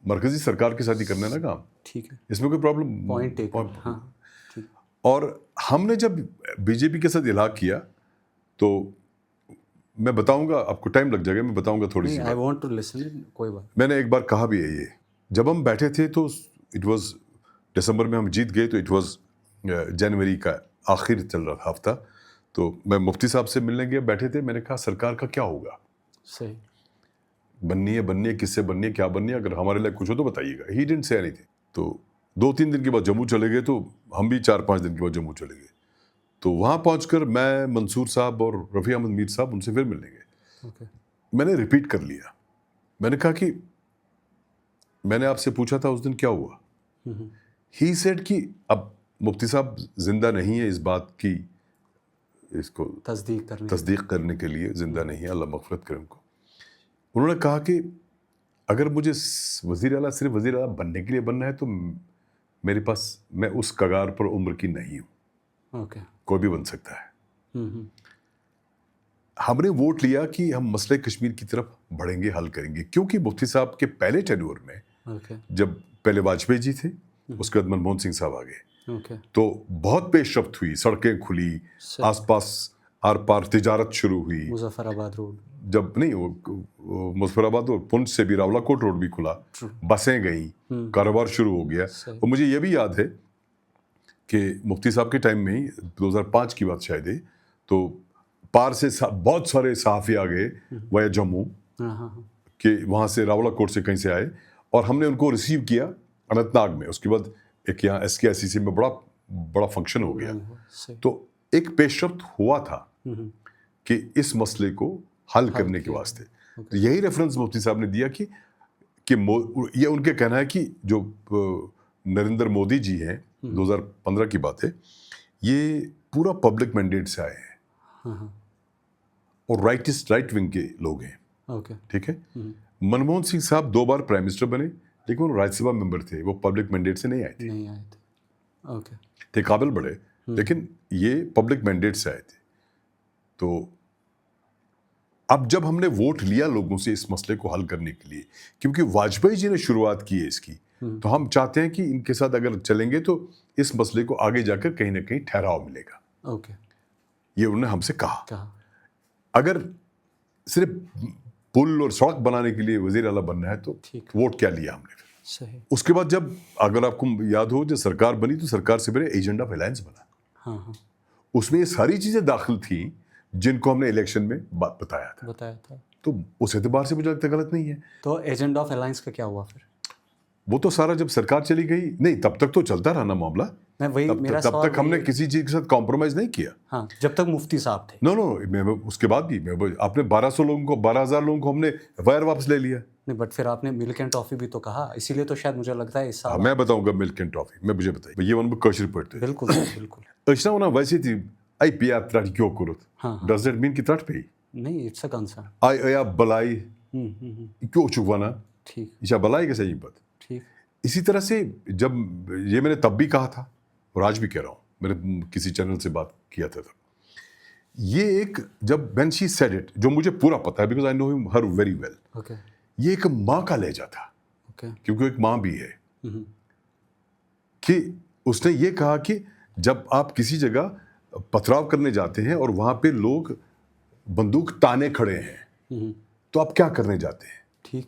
مرکزی سرکار کے ساتھ ہی کرنا ہے نا کام. ٹھیک ہے. اس میں کوئی پرابلم پوائنٹ. ہاں. اور ہم نے جب بی جے پی کے ساتھ الحاق کیا تو میں بتاؤں گا, آپ کو ٹائم لگ جائے گا, میں بتاؤں گا تھوڑی سی آئی وانٹ ٹو لسن. کوئی بات. میں نے ایک بار کہا بھی ہے یہ, جب ہم بیٹھے تھے تو اٹ واز دسمبر میں ہم جیت گئے, تو اٹ واز جنوری کا آخر چل رہا تھا ہفتہ. تو میں مفتی صاحب سے ملنے گیا, بیٹھے تھے, میں نے کہا سرکار کا کیا ہوگا, صحیح بننی ہے کس سے بننی ہے, کیا بننی ہے, اگر ہمارے لیے کچھ ہو تو بتائیے گا. ہی ڈنٹ سے اینی تھنگ. تو 2-3 دن کے بعد جموں چلے گئے, تو ہم بھی 4-5 دن کے بعد جموں چلے گئے. تو وہاں پہنچ کر میں, منصور صاحب اور رفیع احمد میر صاحب, ان سے پھر ملنے گئے. میں نے ریپیٹ کر لیا, میں نے کہا کہ میں نے آپ سے پوچھا تھا اس دن کیا ہوا. ہی سیڈ کہ اب مفتی صاحب زندہ نہیں ہے اس بات کی, اس کو تصدیق کرنے کے لیے زندہ نہیں ہے, اللہ مغفرت کرے ان کو. انہوں نے کہا کہ اگر مجھے وزیر اعلیٰ صرف وزیر اعلیٰ بننے کے لیے بننا ہے تو میرے پاس, میں اس کگار پر عمر کی نہیں ہوں, کوئی بھی بن سکتا ہے. ہم نے ووٹ لیا کہ ہم مسئلہ کشمیر کی طرف بڑھیں گے, حل کریں گے, کیونکہ مفتی صاحب کے پہلے ٹینیور میں جب پہلے واجپئی جی تھے, اس کے بعد منموہن سنگھ صاحب آ گئے, تو بہت پیش رفت ہوئی, سڑکیں کھلی, آس پاس آر پار تجارت شروع ہوئی. مظفر آباد روڈ, جب نہیں وہ مظفر آباد اور پنچ سے بھی راولا کوٹ روڈ بھی کھلا, بسیں گئیں, کاروبار شروع ہو گیا. اور مجھے یہ بھی یاد ہے کہ مفتی صاحب کے ٹائم میں ہی 2005 کی بات شاید ہے, تو پار سے بہت سارے صحافی آ گئے ویا جموں, کہ وہاں سے راولا کوٹ سے کہیں سے آئے, اور ہم نے ان کو ریسیو کیا اننت ناگ میں. اس کے بعد ایک یہاں SKICC میں بڑا فنکشن ہو گیا. تو ایک پیش رفت ہوا تھا کہ اس مسئلے کو حل کرنے کے واسطے. یہی ریفرنس مفتی صاحب نے دیا کہ یہ ان کے کہنا ہے کہ جو نریندر مودی جی ہیں, 2015 کی بات ہے, یہ پورا پبلک مینڈیٹ سے آئے ہیں, اور رائٹ ونگ کے لوگ ہیں. ٹھیک ہے. منموہن سنگھ صاحب 2 بار پرائم منسٹر بنے, لیکن وہ راجیہ سبھا ممبر تھے, وہ پبلک مینڈیٹ سے نہیں آئے تھے. تھے قابل بڑے, لیکن یہ پبلک مینڈیٹ سے آئے تھے. تو اب جب ہم نے ووٹ لیا لوگوں سے اس مسئلے کو حل کرنے کے لیے, کیونکہ واجپئی جی نے شروعات کی ہے اس کی, تو ہم چاہتے ہیں کہ ان کے ساتھ اگر چلیں گے تو اس مسئلے کو آگے جا کر کہیں نہ کہیں ٹھہراؤ ملے گا. یہ انہوں نے ہم سے کہا. اگر صرف پل اور سڑک بنانے کے لیے وزیر اعلیٰ بننا ہے تو ووٹ کیا لیا ہم نے. اس کے بعد جب, اگر آپ کو یاد ہو, جب سرکار بنی تو سرکار سے پہلے ایجنڈا آف الائنس بنا. اس میں یہ ساری چیزیں داخل تھیں جن کو ہم نے الیکشن میں بتایا تھا. تو اس اعتبار سے مجھے لگتا ہے غلط نہیں ہے. تو ایجنڈا آف الائنس کا کیا ہوا پھر؟ وہ تو سارا جب سرکار چلی گئی, نہیں تب تک تو چلتا رہا نا معاملہ. تب تک ہم نے کسی چیز کے ساتھ کمپرومائز نہیں کیا. ہاں, جب تک مفتی صاحب تھے. نو اس کے بعد بھی آپ نے 1200 لوگوں کو, 12,000 لوگوں کو ہم نے وائر واپس لے لیا. نہیں, بٹ پھر آپ نے ملک اینڈ ٹافی بھی تو کہا, اسی لیے تو شاید مجھے لگتا ہے اس سال. میں بتاؤں گا ملک اینڈ ٹافی, میں مجھے بتائیے, یہ ون کاشر پڑھتے. بالکل. اشنا ہونا ویسے تھی, آئی پی آپ ترٹ کیوں کرت, ڈز دیٹ مین کہ ترٹ پی نہیں, اٹس اے کنسرن. آئی آپ بلائی کیوں چکوانا, ٹھیک, ایشا بلائی کا صحیح بات. ٹھیک. اسی طرح سے جب یہ میں نے تب بھی کہا تھا اور آج بھی کہہ رہا ہوں, میں نے کسی چینل سے بات کیا تھا تب, یہ ایک جب when she said it, جو مجھے پورا پتا ہے because I know her very well, یہ ایک ماں کا لہجہ تھا, کیونکہ ایک ماں بھی ہے, کہ اس نے یہ کہا کہ جب آپ کسی جگہ پتھراؤ کرنے جاتے ہیں اور وہاں پہ لوگ بندوق تانے کھڑے ہیں تو آپ کیا کرنے جاتے ہیں. ٹھیک.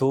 2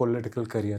political career?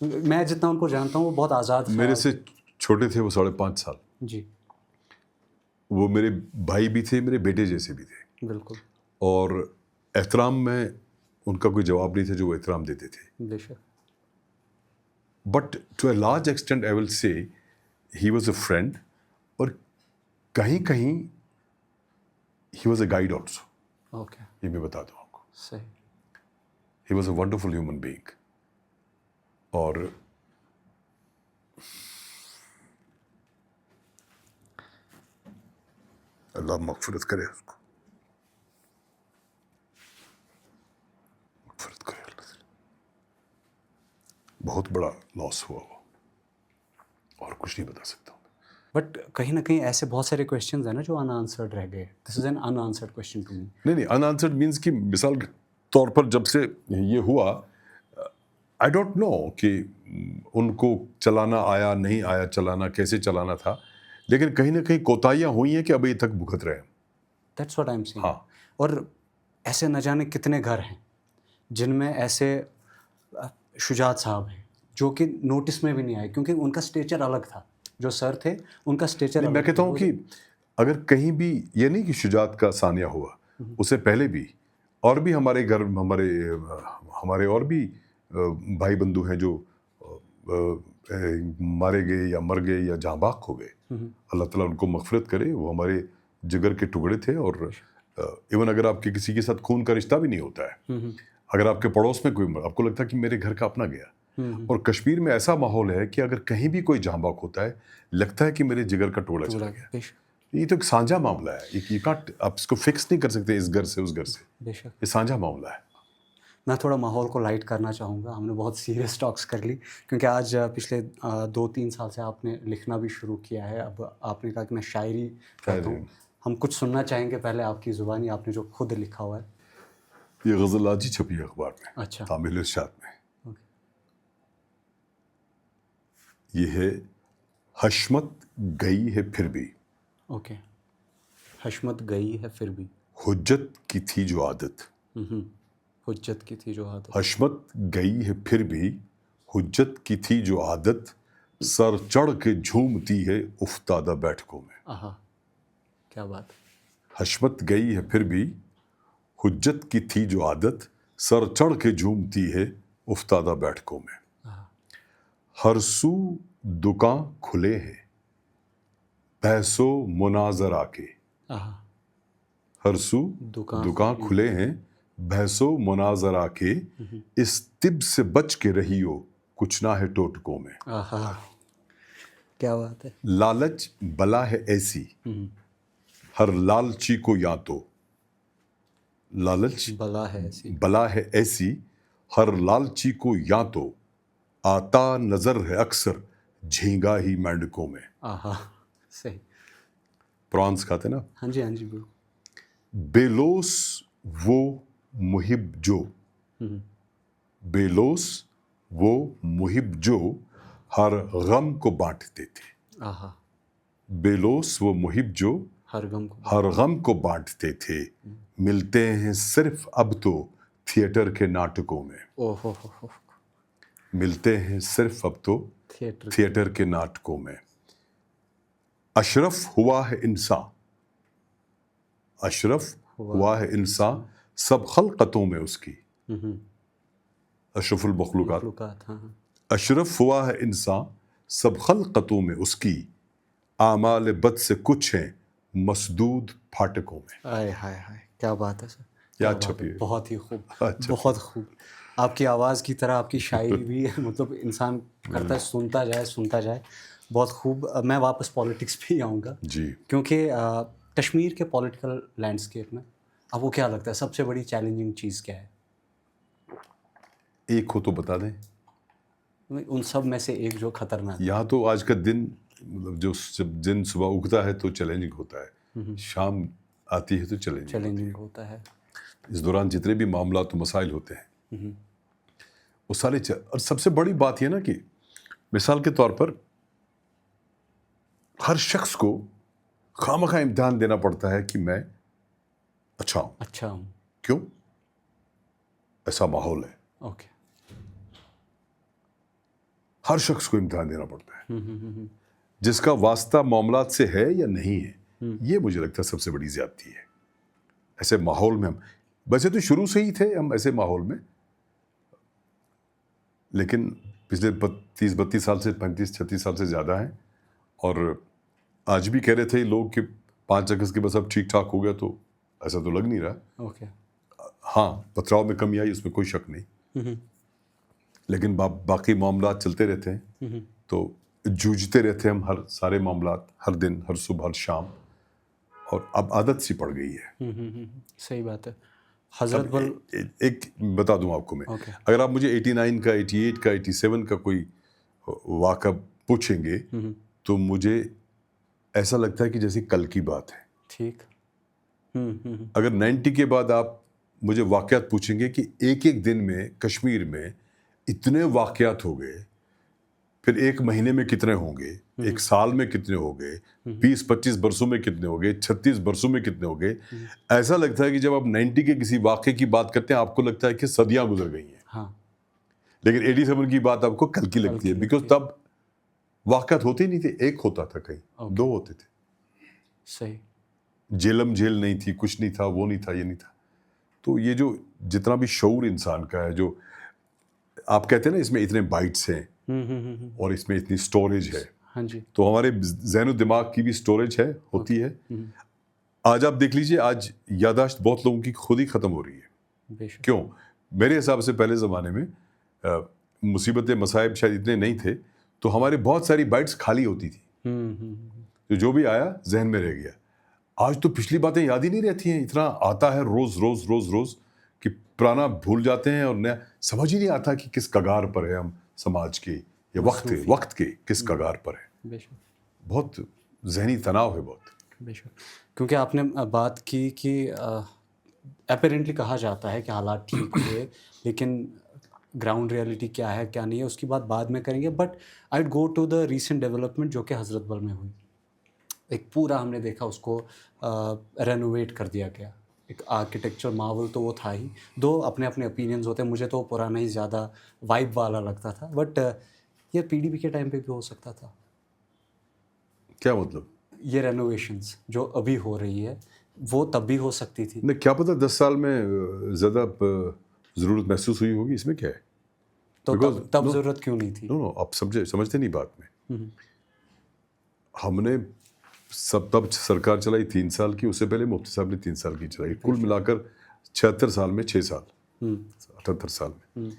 میں جتنا ان کو جانتا ہوں وہ بہت آزاد میرے سے چھوٹے تھے وہ 5.5 سال. جی وہ میرے بھائی بھی تھے, میرے بیٹے جیسے بھی تھے, بالکل اور احترام میں ان کا کوئی جواب نہیں تھا جو وہ احترام دیتے تھے. بے شک. But to a large extent I will say he was a friend, اور کہیں کہیں he was a guide also. Okay یہ میں بتا دوں آپ کو, صحیح. He was a wonderful human being. اور اللہ مغفرت کرے اس کو, مغفرت کرے اللہ تعالی. بہت بڑا لاس ہوا وہ, اور کچھ نہیں بتا سکتا ہوں. بٹ کہیں نہ کہیں ایسے بہت سارے کویشچنز ہیں نا جو ان آنسرڈ رہ گئے. This is an unanswered question to me. نہیں, ان آنسرڈ مینس کہ مثال کے طور پر جب سے یہ ہوا, آئی ڈونٹ نو کہ ان کو چلانا آیا نہیں آیا, چلانا کیسے چلانا تھا, لیکن کہیں نہ کہیں کوتاہیاں ہوئی ہیں کہ ابھی تک بھگت رہے ہیں. That's what I am seeing. ہاں. اور ایسے نہ جانے کتنے گھر ہیں جن میں ایسے شجاعت صاحب ہیں جو کہ نوٹس میں بھی نہیں آئے, کیونکہ ان کا اسٹیچر الگ تھا. جو سر تھے ان کا اسٹیچر میں کہتا ہوں کہ اگر کہیں بھی یہ نہیں کہ شجاعت کا ثانیہ ہوا, اس سے پہلے بھی اور بھی ہمارے گھر ہمارے اور بھی بھائی بندو ہیں جو مارے گئے یا مر گئے یا جاں بحق ہو گئے. اللہ تعالیٰ ان کو مغفرت کرے. وہ ہمارے جگر کے ٹکڑے تھے. اور ایون اگر آپ کے کسی کے ساتھ خون کا رشتہ بھی نہیں ہوتا ہے, اگر آپ کے پڑوس میں کوئی آپ کو لگتا ہے کہ میرے گھر کا اپنا گیا, اور کشمیر میں ایسا ماحول ہے کہ اگر کہیں بھی کوئی جاں بحق ہوتا ہے لگتا ہے کہ میرے جگر کا ٹکڑا چلا گیا. یہ تو ایک سانجھا معاملہ ہے, آپ اس کو فکس نہیں کر سکتے اس گھر سے اس گھر سے. بے شک. یہ سانجھا معاملہ ہے. میں تھوڑا ماحول کو لائٹ کرنا چاہوں گا. ہم نے بہت سیریس ٹاکس کر لی, کیونکہ آج پچھلے 2-3 سال سے آپ نے لکھنا بھی شروع کیا ہے. اب آپ نے کہا کہ میں شاعری کرتا ہوں. ہم کچھ سننا چاہیں گے پہلے آپ کی زبانی, آپ نے جو خود لکھا ہوا ہے. یہ غزل آج ہی چھپی ہے اخبار میں, اچھا. تعمیل ارشاد میں. اوکے. یہ ہے حشمت گئی ہے پھر بھی, اوکے. حشمت گئی ہے پھر بھی, حجت کی تھی جو عادت. حجت کی تھی جو عادت. حشمت گئی ہے پھر بھی, حجت کی تھی جو عادت, سر چڑھ کے جھومتی ہے افتادہ بیٹھکوں میں. آہا, کیا بات. حشمت گئی ہے پھر بھی, حجت کی تھی جو عادت, سر چڑھ کے جھومتی ہے افتادہ بیٹھکوں میں. ہر سو دکان کھلے ہیں بحث و مناظرہ کے. ہر سو دکان کھلے ہیں بحث و مناظرہ کے, اس طب سے بچ کے رہیو کچھ نہ ہے ٹوٹکوں میں. آہا, کیا بات ہے. لالچ بلا ہے ایسی ہر لالچی کو یا تو, لالچ بلا ہے ایسی بلا ہے ایسی ہر لالچی کو یا تو, آتا نظر ہے اکثر جھینگا ہی مینڈکوں میں. آہا, صحیح. پرانس کھاتے نا. ہاں جی, ہاں جی, بالکل. بے لوس وہ محب جو, بے لوس وہ محب جو ہر غم کو بانٹتے تھے. آہا, بے لوس وہ محب جو ہر غم کو. ہر غم کو بانٹتے تھے, ملتے ہیں صرف اب تو تھیٹر کے ناٹکوں میں. اوہ ہو ہو, ملتے ہیں صرف اب تو تھیٹر کے ناٹکوں میں. اشرف ہوا ہے انسان, اشرف ہوا ہے انسان سب خلقتوں میں اس کی. اشرف المخلوقات. اشرف ہوا ہے انسان سب خلقتوں میں اس کی, اعمال بد سے کچھ ہیں مسدود پھاٹکوں میں. ہائے ہائے ہائے, کیا بات ہے سر. یاد چھپی ہے. بہت ہی خوب, بہت خوب. آپ کی آواز کی طرح آپ کی شاعری بھی مطلب انسان کرتا ہے سنتا جائے سنتا جائے. بہت خوب. میں واپس پالیٹکس پہ ہی آؤں گا جی, کیونکہ کشمیر کے پولیٹیکل لینڈسکیپ میں آپ کو کیا لگتا ہے سب سے بڑی چیلنجنگ چیز کیا ہے؟ ایک ہو تو بتا دیں. ان سب میں سے ایک جو خطرناک. یہاں تو آج کا دن مطلب جو دن صبح اگتا ہے تو چیلنجنگ ہوتا ہے, شام آتی ہے تو چیلنجنگ ہوتا ہے. اس دوران جتنے بھی معاملات و مسائل ہوتے ہیں وہ سارے اور سب سے بڑی بات یہ نا کہ مثال کے طور پر ہر شخص کو خواہ امتحان دینا پڑتا ہے کہ میں اچھا ہوں. کیوں؟ ایسا ماحول ہے. اوکے. ہر شخص کو امتحان دینا پڑتا ہے. جس کا واسطہ معاملات سے ہے یا نہیں ہے, یہ مجھے لگتا ہے سب سے بڑی زیادتی ہے. ایسے ماحول میں ہم ویسے تو شروع سے ہی تھے ہم ایسے ماحول میں, لیکن پچھلے 30-32 سال سے 35-36 سال سے زیادہ ہیں. اور آج بھی کہہ رہے تھے لوگ کہ 5 اگست کے بعد اب ٹھیک ٹھاک ہو گیا, تو ایسا تو لگ نہیں رہا. اوکے, ہاں پتھراؤ میں کمی آئی, اس میں کوئی شک نہیں, لیکن باقی معاملات چلتے رہتے ہیں. تو جوجھتے رہتے ہیں ہم ہر سارے معاملات, ہر دن, ہر صبح, ہر شام, اور اب عادت سی پڑ گئی ہے. صحیح بات ہے. حضرت بل ایک بتا دوں آپ کو میں, اگر آپ مجھے 89 کا, 88 کا, 87 کا کوئی واقعہ پوچھیں گے تو مجھے ایسا لگتا ہے کہ جیسے کل کی بات ہے. ٹھیک. اگر 90 کے بعد آپ مجھے واقعات پوچھیں گے کہ ایک ایک دن میں کشمیر میں اتنے واقعات ہو گئے, پھر ایک مہینے میں کتنے ہوں گے, ایک سال میں کتنے ہو گئے, 20-25 برسوں میں کتنے ہو گئے, 36 برسوں میں کتنے ہو گئے, ایسا لگتا ہے کہ جب آپ 90 کے کسی واقعے کی بات کرتے ہیں آپ کو لگتا ہے کہ صدیاں گزر گئی ہیں. ہاں, لیکن 87 کی بات آپ کو کل کی لگتی ہے, بیکاز تب واقعات ہوتے نہیں تھے, ایک ہوتا تھا, کہیں 2 ہوتے تھے. صحیح. جیلم جیل نہیں تھی, کچھ نہیں تھا, وہ نہیں تھا, یہ نہیں تھا. تو یہ جو جتنا بھی شعور انسان کا ہے, جو آپ کہتے ہیں نا اس میں اتنے بائٹس ہیں اور اس میں اتنی سٹوریج ہے, ہاں جی, تو ہمارے ذہن و دماغ کی بھی سٹوریج ہے, ہوتی ہے. آج آپ دیکھ لیجئے, آج یادداشت بہت لوگوں کی خود ہی ختم ہو رہی ہے. کیوں؟ میرے حساب سے پہلے زمانے میں مصیبتیں مصائب شاید اتنے نہیں تھے, تو ہمارے بہت ساری بائٹس خالی ہوتی تھی, جو بھی آیا ذہن میں رہ گیا. آج تو پچھلی باتیں یاد ہی نہیں رہتی ہیں, اتنا آتا ہے روز روز روز روز کہ پرانا بھول جاتے ہیں, اور نیا سمجھ ہی نہیں آتا کہ کس کگار پر ہے ہم سماج کے, یا وقت کے کس کگار پر ہے. بہت ذہنی تناؤ ہے بہت. بے شک, کیونکہ آپ نے بات کی کہ اپیرنٹلی کہا جاتا ہے کہ حالات ٹھیک ہوئے, لیکن گراؤنڈ ریئلٹی کیا ہے کیا نہیں ہے اس کی بات بعد میں کریں گے. But I go to the recent development جو کہ حضرت بل میں ہوئی. ایک پورا ہم نے دیکھا اس کو رینوویٹ کر دیا گیا. ایک آرکیٹیکچر ماحول تو وہ تھا ہی, دو اپنے اپنے اوپینینز ہوتے ہیں, مجھے تو پرانا ہی زیادہ وائب والا لگتا تھا, بٹ یہ PDP کے ٹائم پہ بھی ہو سکتا تھا. کیا مطلب؟ یہ رینوویشنز جو ابھی ہو رہی ہے وہ تب بھی ہو سکتی تھی. نہیں, کیا پتہ 10 سال میں زیادہ ضرورت محسوس ہوئی ہوگی, اس میں کیا ہے. تو تب ضرورت کیوں نہیں تھی؟ نو آپ سمجھتے نہیں بات میں. ہم نے تب سرکار چلائی 3 سال کی, اس سے پہلے مفتی صاحب نے 3 سال کی چلائی, کل ملا کر 76 سال میں 6 سال 78 سال میں.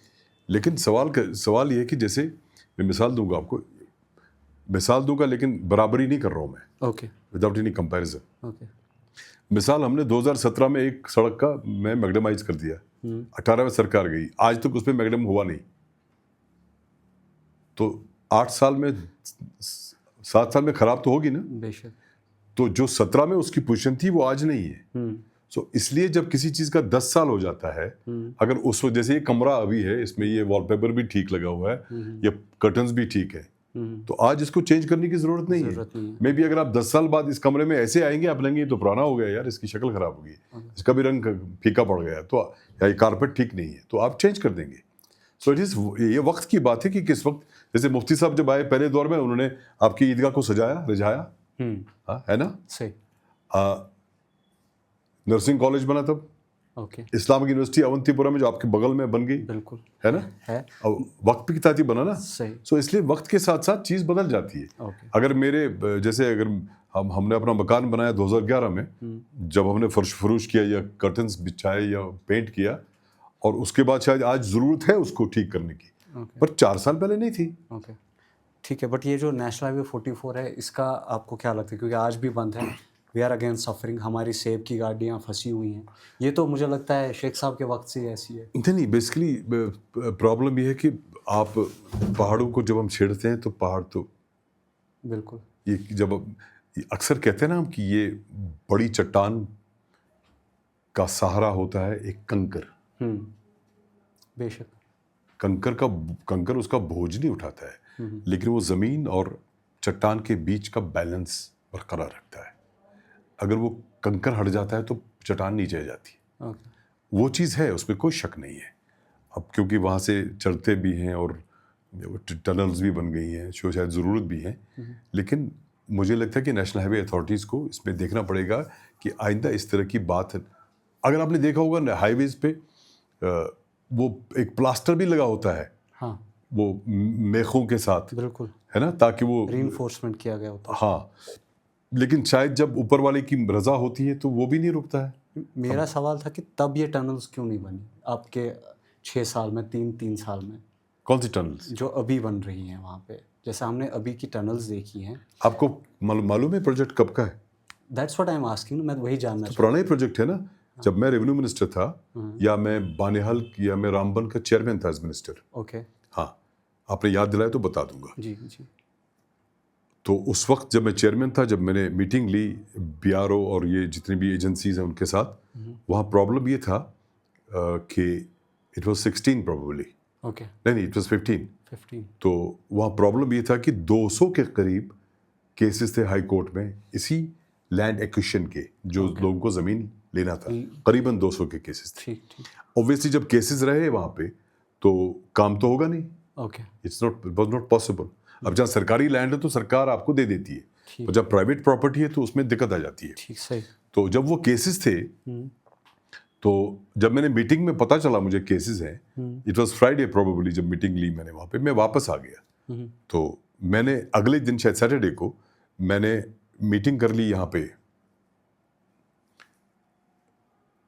لیکن سوال یہ ہے کہ جیسے میں مثال دوں گا لیکن برابری نہیں کر رہا ہوں میں, okay, without any comparison. Okay, مثال ہم نے 2017 میں ایک سڑک کا میں میگڈمائز کر دیا, 18 میں سرکار گئی, آج تک اس پہ میگڈم ہوا نہیں. تو 8 سال میں 7 سال میں خراب تو ہوگی نا. بے شک. تو جو 17 میں اس کی پوزیشن تھی وہ آج نہیں ہے. سو اس لیے جب کسی چیز کا 10 سال ہو جاتا ہے, اگر اس وقت جیسے یہ کمرہ ابھی ہے, اس میں یہ وال پیپر بھی ٹھیک لگا ہوا ہے, یہ کرٹنز بھی ٹھیک ہے, تو آج اس کو چینج کرنے کی ضرورت نہیں ہے. میں بھی اگر آپ 10 سال بعد اس کمرے میں ایسے آئیں گے, آپ لیں گے یہ تو پرانا ہو گیا یار, اس کی شکل خراب ہو گئی, اس کا بھی رنگ پھیکا پڑ گیا, تو یا یہ کارپیٹ ٹھیک نہیں ہے, تو آپ چینج کر دیں گے. سو اٹ از, یہ وقت کی بات ہے کہ کس وقت. جیسے مفتی صاحب جب آئے پہلے دور میں, انہوں نے آپ کی عیدگاہ کو سجایا رجھایا, ہے نا. صحیح. نرسنگ کالج بنا تب, اوکے, اسلامک یونیورسٹی اونتی پورہ میں جو آپ کے بغل میں بن گئی, بالکل ہے نا, ہے, وقت کی تحت بنا نا. صحیح. سو اس لیے وقت کے ساتھ ساتھ چیز بدل جاتی ہے. اوکے, اگر میرے جیسے اگر ہم نے اپنا مکان بنایا 2011 میں, جب ہم نے فرش فروش کیا یا کرٹنز بچھائے یا پینٹ کیا, اور اس کے بعد شاید آج ضرورت ہے اس کو ٹھیک کرنے کی, پر 4 سال پہلے نہیں تھی. اوکے, ٹھیک ہے. بٹ یہ جو نیشنل ہائی وے 44 ہے, اس کا آپ کو کیا لگتا ہے, کیونکہ آج بھی بند ہے, وی آر اگین سفرنگ, ہماری سیب کی گاڑیاں پھنسی ہوئی ہیں, یہ تو مجھے لگتا ہے شیخ صاحب کے وقت سے ایسی ہے. نہیں, بیسیکلی پرابلم یہ ہے کہ آپ پہاڑوں کو جب ہم چھیڑتے ہیں تو پہاڑ تو بالکل, یہ جب اکثر کہتے ہیں نا ہم کہ یہ بڑی چٹان کا سہارا ہوتا ہے ایک کنکر. بے شک. کنکر اس کا بوجھ نہیں اٹھاتا ہے, لیکن وہ زمین اور چٹان کے بیچ کا بیلنس برقرار رکھتا ہے. اگر وہ کنکر ہٹ جاتا ہے تو چٹان نیچے جاتی ہے. وہ چیز ہے, اس میں کوئی شک نہیں ہے. اب کیونکہ وہاں سے چڑھتے بھی ہیں اور ٹنلز بھی بن گئی ہیں جو شاید ضرورت بھی ہیں, لیکن مجھے لگتا ہے کہ نیشنل ہائی وے اتھارٹیز کو اس میں دیکھنا پڑے گا کہ آئندہ اس طرح کی بات, اگر آپ نے دیکھا ہوگا ہائی ویز پہ وہ ایک پلاسٹر بھی لگا ہوتا ہے, ہاں وہ میخوں کے ساتھ, بالکل ہے نا, تاکہ وہ ری انفورسمنٹ کیا گیا ہوتا ہاں, لیکن شاید جب اوپر والے کی رضا ہوتی ہے تو وہ بھی نہیں رکتا ہے. میرا سوال تھا کہ تب یہ ٹنلز کیوں نہیں بنی آپ کے 6 سال میں, 3 سال میں, کون سی ٹنلز جو ابھی بن رہی ہیں وہاں پہ, جیسے ہم نے ابھی کی ٹنلز دیکھی ہیں. آپ کو معلوم ہے پروجیکٹ کب کا ہے؟ That's what I am asking, میں وہی جاننا چاہتا پرانا ہی پروجیکٹ ہے نا. جب میں ریونیو منسٹر تھا یا میں بانہال یا میں رامبن کا چیئرمین تھا ایز منسٹر. اوکے ہاں, آپ نے یاد دلایا تو بتا دوں گا. جی جی. تو اس وقت جب میں چیئرمین تھا, جب میں نے میٹنگ لی بی آر او اور یہ جتنی بھی ایجنسیز ہیں ان کے ساتھ, وہاں پرابلم یہ تھا کہ اٹ واز 16 پروبیبلی, اوکے نہیں اٹ واز 15. 15. تو وہاں پرابلم یہ تھا کہ 200 کے قریب کیسز تھے ہائی کورٹ میں اسی لینڈ ایکویشن کے, جو لوگوں کو زمین لینا تھا, قریباً 200 کے کیسز تھے. ٹھیک ٹھیک. اوبویسلی جب کیسز رہے وہاں پہ تو کام تو ہوگا نہیں, okay it's was not possible. اب جہاں سرکاری لینڈ ہے تو سرکار آپ کو دے دیتی ہے, ٹھیک. اور جب پرائیویٹ پراپرٹی ہے تو اس میں دقت آ جاتی ہے. ٹھیک صحیح. تو جب وہ کیسز تھے تو جب میں نے میٹنگ میں پتہ چلا مجھے کیسز ہیں, اٹ واز فرائیڈے پروبیبلی جب میٹنگ لی میں نے وہاں پہ, میں واپس آ گیا. تو میں نے اگلے دن شاید سیٹرڈے کو میں نے میٹنگ کر لی یہاں پہ,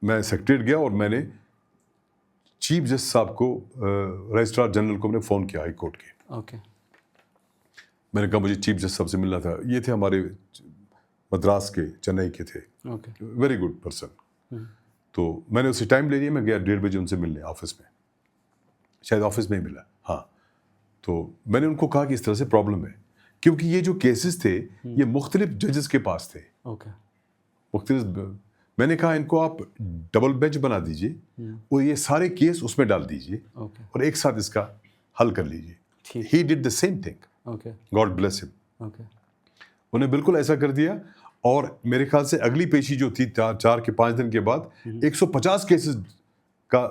میں سیکریٹریٹ گیا اور میں نے چیف جسٹس صاحب کو, رجسٹرار جنرل کو میں نے فون کیا ہائی کورٹ کے. اوکے. میں نے کہا مجھے چیف جسٹس صاحب سے ملنا تھا. یہ تھے ہمارے مدراس کے, چنئی کے تھے, اوکے. Very good person. تو میں نے اسے ٹائم لے لیا, میں گیا 1:30 بجے ان سے ملنے آفس میں, شاید آفس میں ہی ملا. ہاں, تو میں نے ان کو کہا کہ اس طرح سے پرابلم ہے, کیونکہ یہ جو کیسز تھے یہ مختلف ججز کے پاس تھے. اوکے. مختلف, میں نے کہا ان کو آپ ڈبل بینچ بنا دیجیے اور یہ سارے کیس اس میں ڈال دیجیے اوکے. اور ایک ساتھ اس کا حل کر لیجیے. ٹھیک. He did the same thing, okay. God bless him. Okay. انہیں بالکل ایسا کر دیا, اور میرے خیال سے اگلی پیشی جو تھی 4 کے 5 دن کے بعد 150 کیسز کا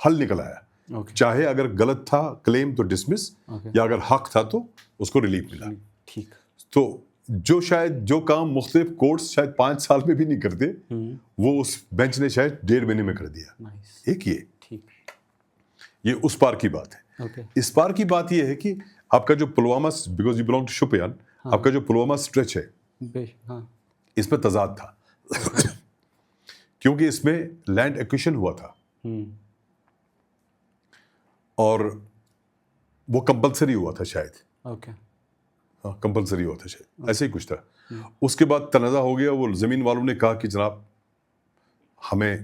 حل نکل آیا. اوکے. چاہے اگر غلط تھا کلیم تو ڈسمس, یا اگر حق تھا تو اس کو ریلیف ملا. ٹھیک. تو جو کام مختلف کورٹس شاید 5 سال میں بھی نہیں کرتے, وہ اس بینچ نے شاید 1.5 مہینے میں کر دیا. نائس. ایک ٹھیک. یہ اس پار کی بات ہے. اوکے. اس پار کی بات یہ ہے کہ آپ کا جو Pulwama, because you belong to Shopian, آپ کا جو پلوامہ اسٹریچ ہے ہاں اس میں تضاد تھا کیونکہ اس میں لینڈ ایکویشن ہوا تھا اور وہ کمپلسری ہوا تھا شاید. اوکے. ہاں, کمپلسری ہوا تھا شاید, ایسے ہی کچھ تھا. اس کے بعد تنازع ہو گیا, وہ زمین والوں نے کہا کہ جناب ہمیں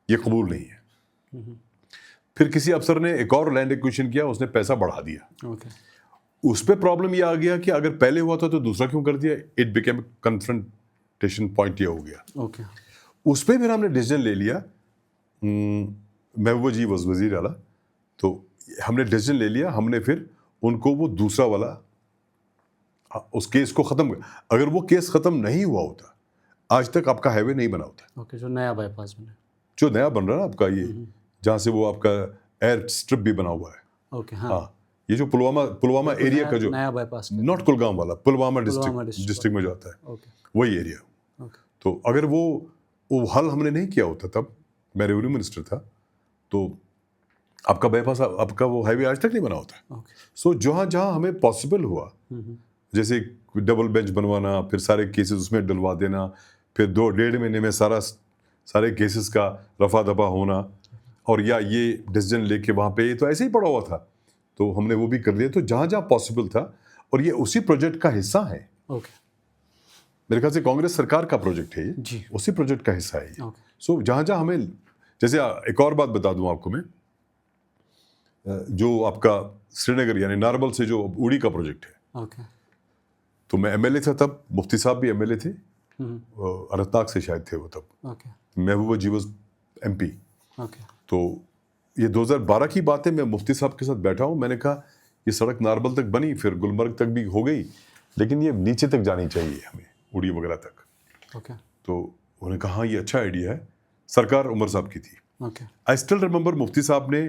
یہ قبول نہیں ہے. پھر کسی افسر نے ایک اور لینڈ ایکویشن کیا, اس نے پیسہ بڑھا دیا. اوکے. اس پہ پرابلم یہ آ گیا کہ اگر پہلے ہوا تھا تو دوسرا کیوں کر دیا, اٹ بیکیم کنفرنٹیشن پوائنٹ یہ ہو گیا. اوکے. اس پہ پھر ہم نے ڈیسیژن لے لیا, محبوبہ جی واز وزیر اعلیٰ, تو ہم نے ڈیسیژن لے لیا, ہم نے پھر ان کو وہ دوسرا والا اس کیس کو ختم, اگر وہ کیس ختم نہیں ہوا ہوتا آج تک آپ کا ہائی وے نہیں بنا ہوتا. اوکے. جو نیا بائی پاس بنا, جو نیا بن رہا ہے آپ کا, یہ جہاں سے وہ آپ کا ایئر اسٹرپ بھی بنا ہوا ہے. اوکے. ہاں, یہ جو پلوامہ ایریا کا جو نیا بائی پاس, ناٹ کلگام والا, پلوامہ ڈسٹرکٹ میں جو آتا ہے, اوکے. وہی ایریا. تو اگر وہ حل ہم نے نہیں کیا ہوتا, تب میں ریونیو منسٹر تھا, تو آپ کا بائی پاس, آپ کا وہ ہائی وے آج تک نہیں بنا ہوتا. سو جہاں ہمیں پاسبل ہوا, جیسے ڈبل بینچ بنوانا, پھر سارے کیسز اس میں ڈلوا دینا, پھر 2-1.5 مہینے میں سارے کیسز کا رفع دفع ہونا, اور یا یہ ڈیسیژن لے کے وہاں پہ تو ایسے ہی پڑا ہوا تھا, تو ہم نے وہ بھی کر لیا. تو جہاں پاسبل تھا, اور یہ اسی پروجیکٹ کا حصہ ہے. اوکے. میرے خیال سے کانگریس سرکار کا پروجیکٹ ہے یہ, جی. اسی پروجیکٹ کا حصہ ہے یہ. اوکے. سو جہاں ہمیں, جیسے ایک اور بات بتا دوں آپ کو میں, جو آپ کا سری نگر یعنی ناربل سے جو اوڑی کا پروجیکٹ ہے, اوکے. تو میں ایم ایل اے تھا تب, مفتی صاحب بھی ایم ایل اے تھے, اننت ناگ سے شاید تھے وہ تب, okay. Mehbooba ji was M P. Okay. تو یہ 2012 کی بات ہے, میں مفتی صاحب کے ساتھ بیٹھا ہوں, میں نے کہا یہ سڑک ناربل تک بنی, پھر گلمرگ تک بھی ہو گئی, لیکن یہ نیچے تک جانی چاہیے ہمیں, اوڑی وغیرہ تک. اوکے. تو انہوں نے کہا ہاں یہ اچھا آئیڈیا ہے. سرکار عمر صاحب کی تھی. اوکے. آئی اسٹل ریممبر مفتی صاحب نے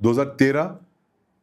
2013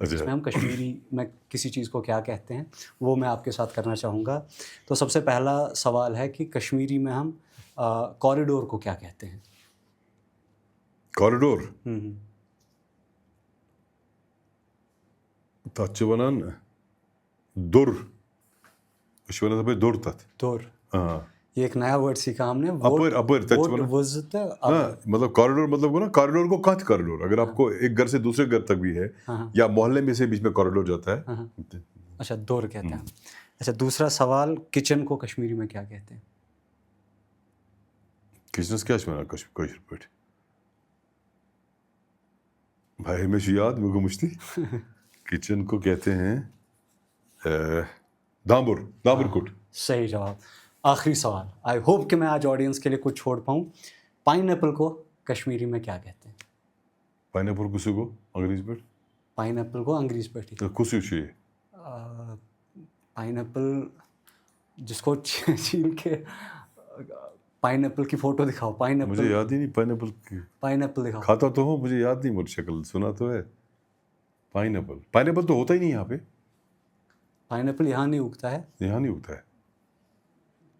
جس میں ہم کشمیری میں کسی چیز کو کیا کہتے ہیں وہ میں آپ کے ساتھ کرنا چاہوں گا. تو سب سے پہلا سوال ہے کہ کشمیری میں ہم کوریڈور کو کیا کہتے ہیں؟ کوریڈور تَتھ چھِ وَنان دُر أسۍ چھِ وَنان تَپٲرۍ دُر تَتھ. دور. ہاں یہ ایک نیا ورڈ سیکھا ہم نے. اپٲرۍ تَتہِ چھِ وَنان ہاں مطلب کوریڈور مطلب کو نا کوریڈور کو کہاں کوریڈور اگر آپ کو ایک گھر سے دوسرے گھر تک بھی ہے یا محلے میں سے بیچ میں کوریڈور جاتا ہے. اچھا دور کہتے ہیں. اچھا دوسرا سوال کچن کو کشمیری میں کیا کہتے ہیں؟ کچنس کیٛاہ چھِ وَنان کٲشِر پٲٹھۍ بھائی مےٚ چھُ یاد مےٚ گوٚو مٔشتٕے. کچن کو کہتے ہیں دامبر کوٹ. صحیح جواب. آخری سوال, آئی ہوپ کہ میں آج آڈینس کے لیے کچھ چھوڑ پاؤں. پائن ایپل کو کشمیری میں کیا کہتے ہیں؟ پاین ایپل کُس گوٚو انگریزی پٲٹھۍ پائن ایپل کو انگریزی پٲٹھی کُس ہیوٗ چھُ یہِ پائن ایپل جس کو چھیل کے پائن ایپل کی فوٹو دکھاؤ. پائن مجھے ایپل یاد ہی نہیں پائن ایپل دکھاؤ. کھاتا تو ہوں مجھے یاد نہیں مجھے شکل سنا تو ہے. پائن ایپل تو ہوتا ہی نہیں یہاں پہ. پائن ایپل یہاں نہیں اگتا ہے. یہاں نہیں اگتا ہے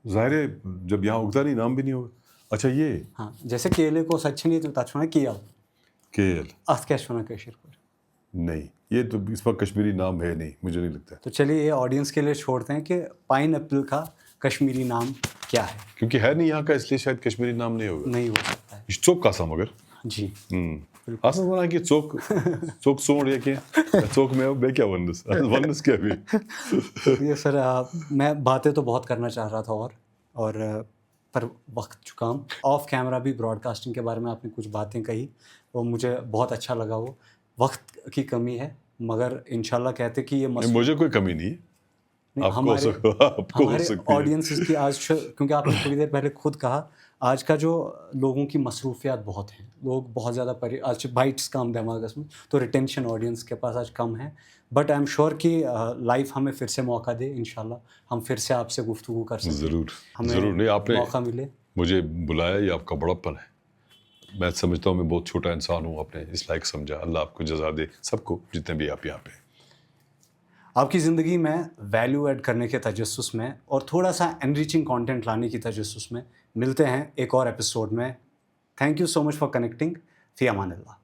ظاہر ہے جب یہاں اگتا نہیں نام بھی نہیں ہوگا. اچھا یہ ہاں جیسے کیلے کو سچ نہیں تو تچ وَنان کیل. کیل اتھ کیا چھِ وَنان کٲشِر پٲٹھۍ؟ نہیں یہ تو اس پر کشمیری نام ہے نہیں مجھے نہیں لگتا ہے. تو چلیے یہ آڈینس کے لیے چھوڑتے ہیں کہ پائن ایپل کا کشمیری نام کیا ہے. کیونکہ ہے نہیں یہاں کا اس لیے شاید کشمیری نام نہیں ہوگا. نہیں ہو سکتا ہے. یہ چوک کا سا مگر جی آسان ونان کہ ژوٚک ژوٚنٛڈ یا کینٛہہ ژوٚک مےٚ بیٚیہِ کیٛاہ وَننَس کیٛاہ بیٚیہِ. یہ سر میں باتیں تو بہت کرنا چاہ رہا تھا اور پر وقت چکام. آف کیمرہ بھی براڈ کاسٹنگ کے بارے میں آپ نے کچھ باتیں کہی وہ مجھے بہت اچھا لگا. وہ وقت کی کمی ہے مگر انشاءاللہ کہتے کہ یہ مجھے کوئی کمی نہیں ہے. ہمارے آڈینسز کی آج کیونکہ آپ نے تھوڑی دیر پہلے خود کہا آج کا جو لوگوں کی مصروفیات بہت ہیں. لوگ بہت زیادہ آج بائٹس کم دماغس میں تو ریٹینشن آڈینس کے پاس آج کم ہے. بٹ آئی ایم شیور کہ لائف ہمیں پھر سے موقع دے. انشاءاللہ ہم پھر سے آپ سے گفتگو کر سکیں. ضرور نہیں آپ نے موقع ملے مجھے بلایا یہ آپ کا بڑاپن ہے. میں سمجھتا ہوں میں بہت چھوٹا انسان ہوں. آپ نے اس لائق سمجھا. اللہ آپ کو جزا دے سب کو جتنے بھی آپ یہاں پہ. آپ کی زندگی میں ویلیو ایڈ کرنے کے تجسس میں اور تھوڑا سا انریچنگ کانٹینٹ لانے کی تجسس میں ملتے ہیں ایک اور ایپیسوڈ میں. Thank you so much for connecting. فی امان اللہ.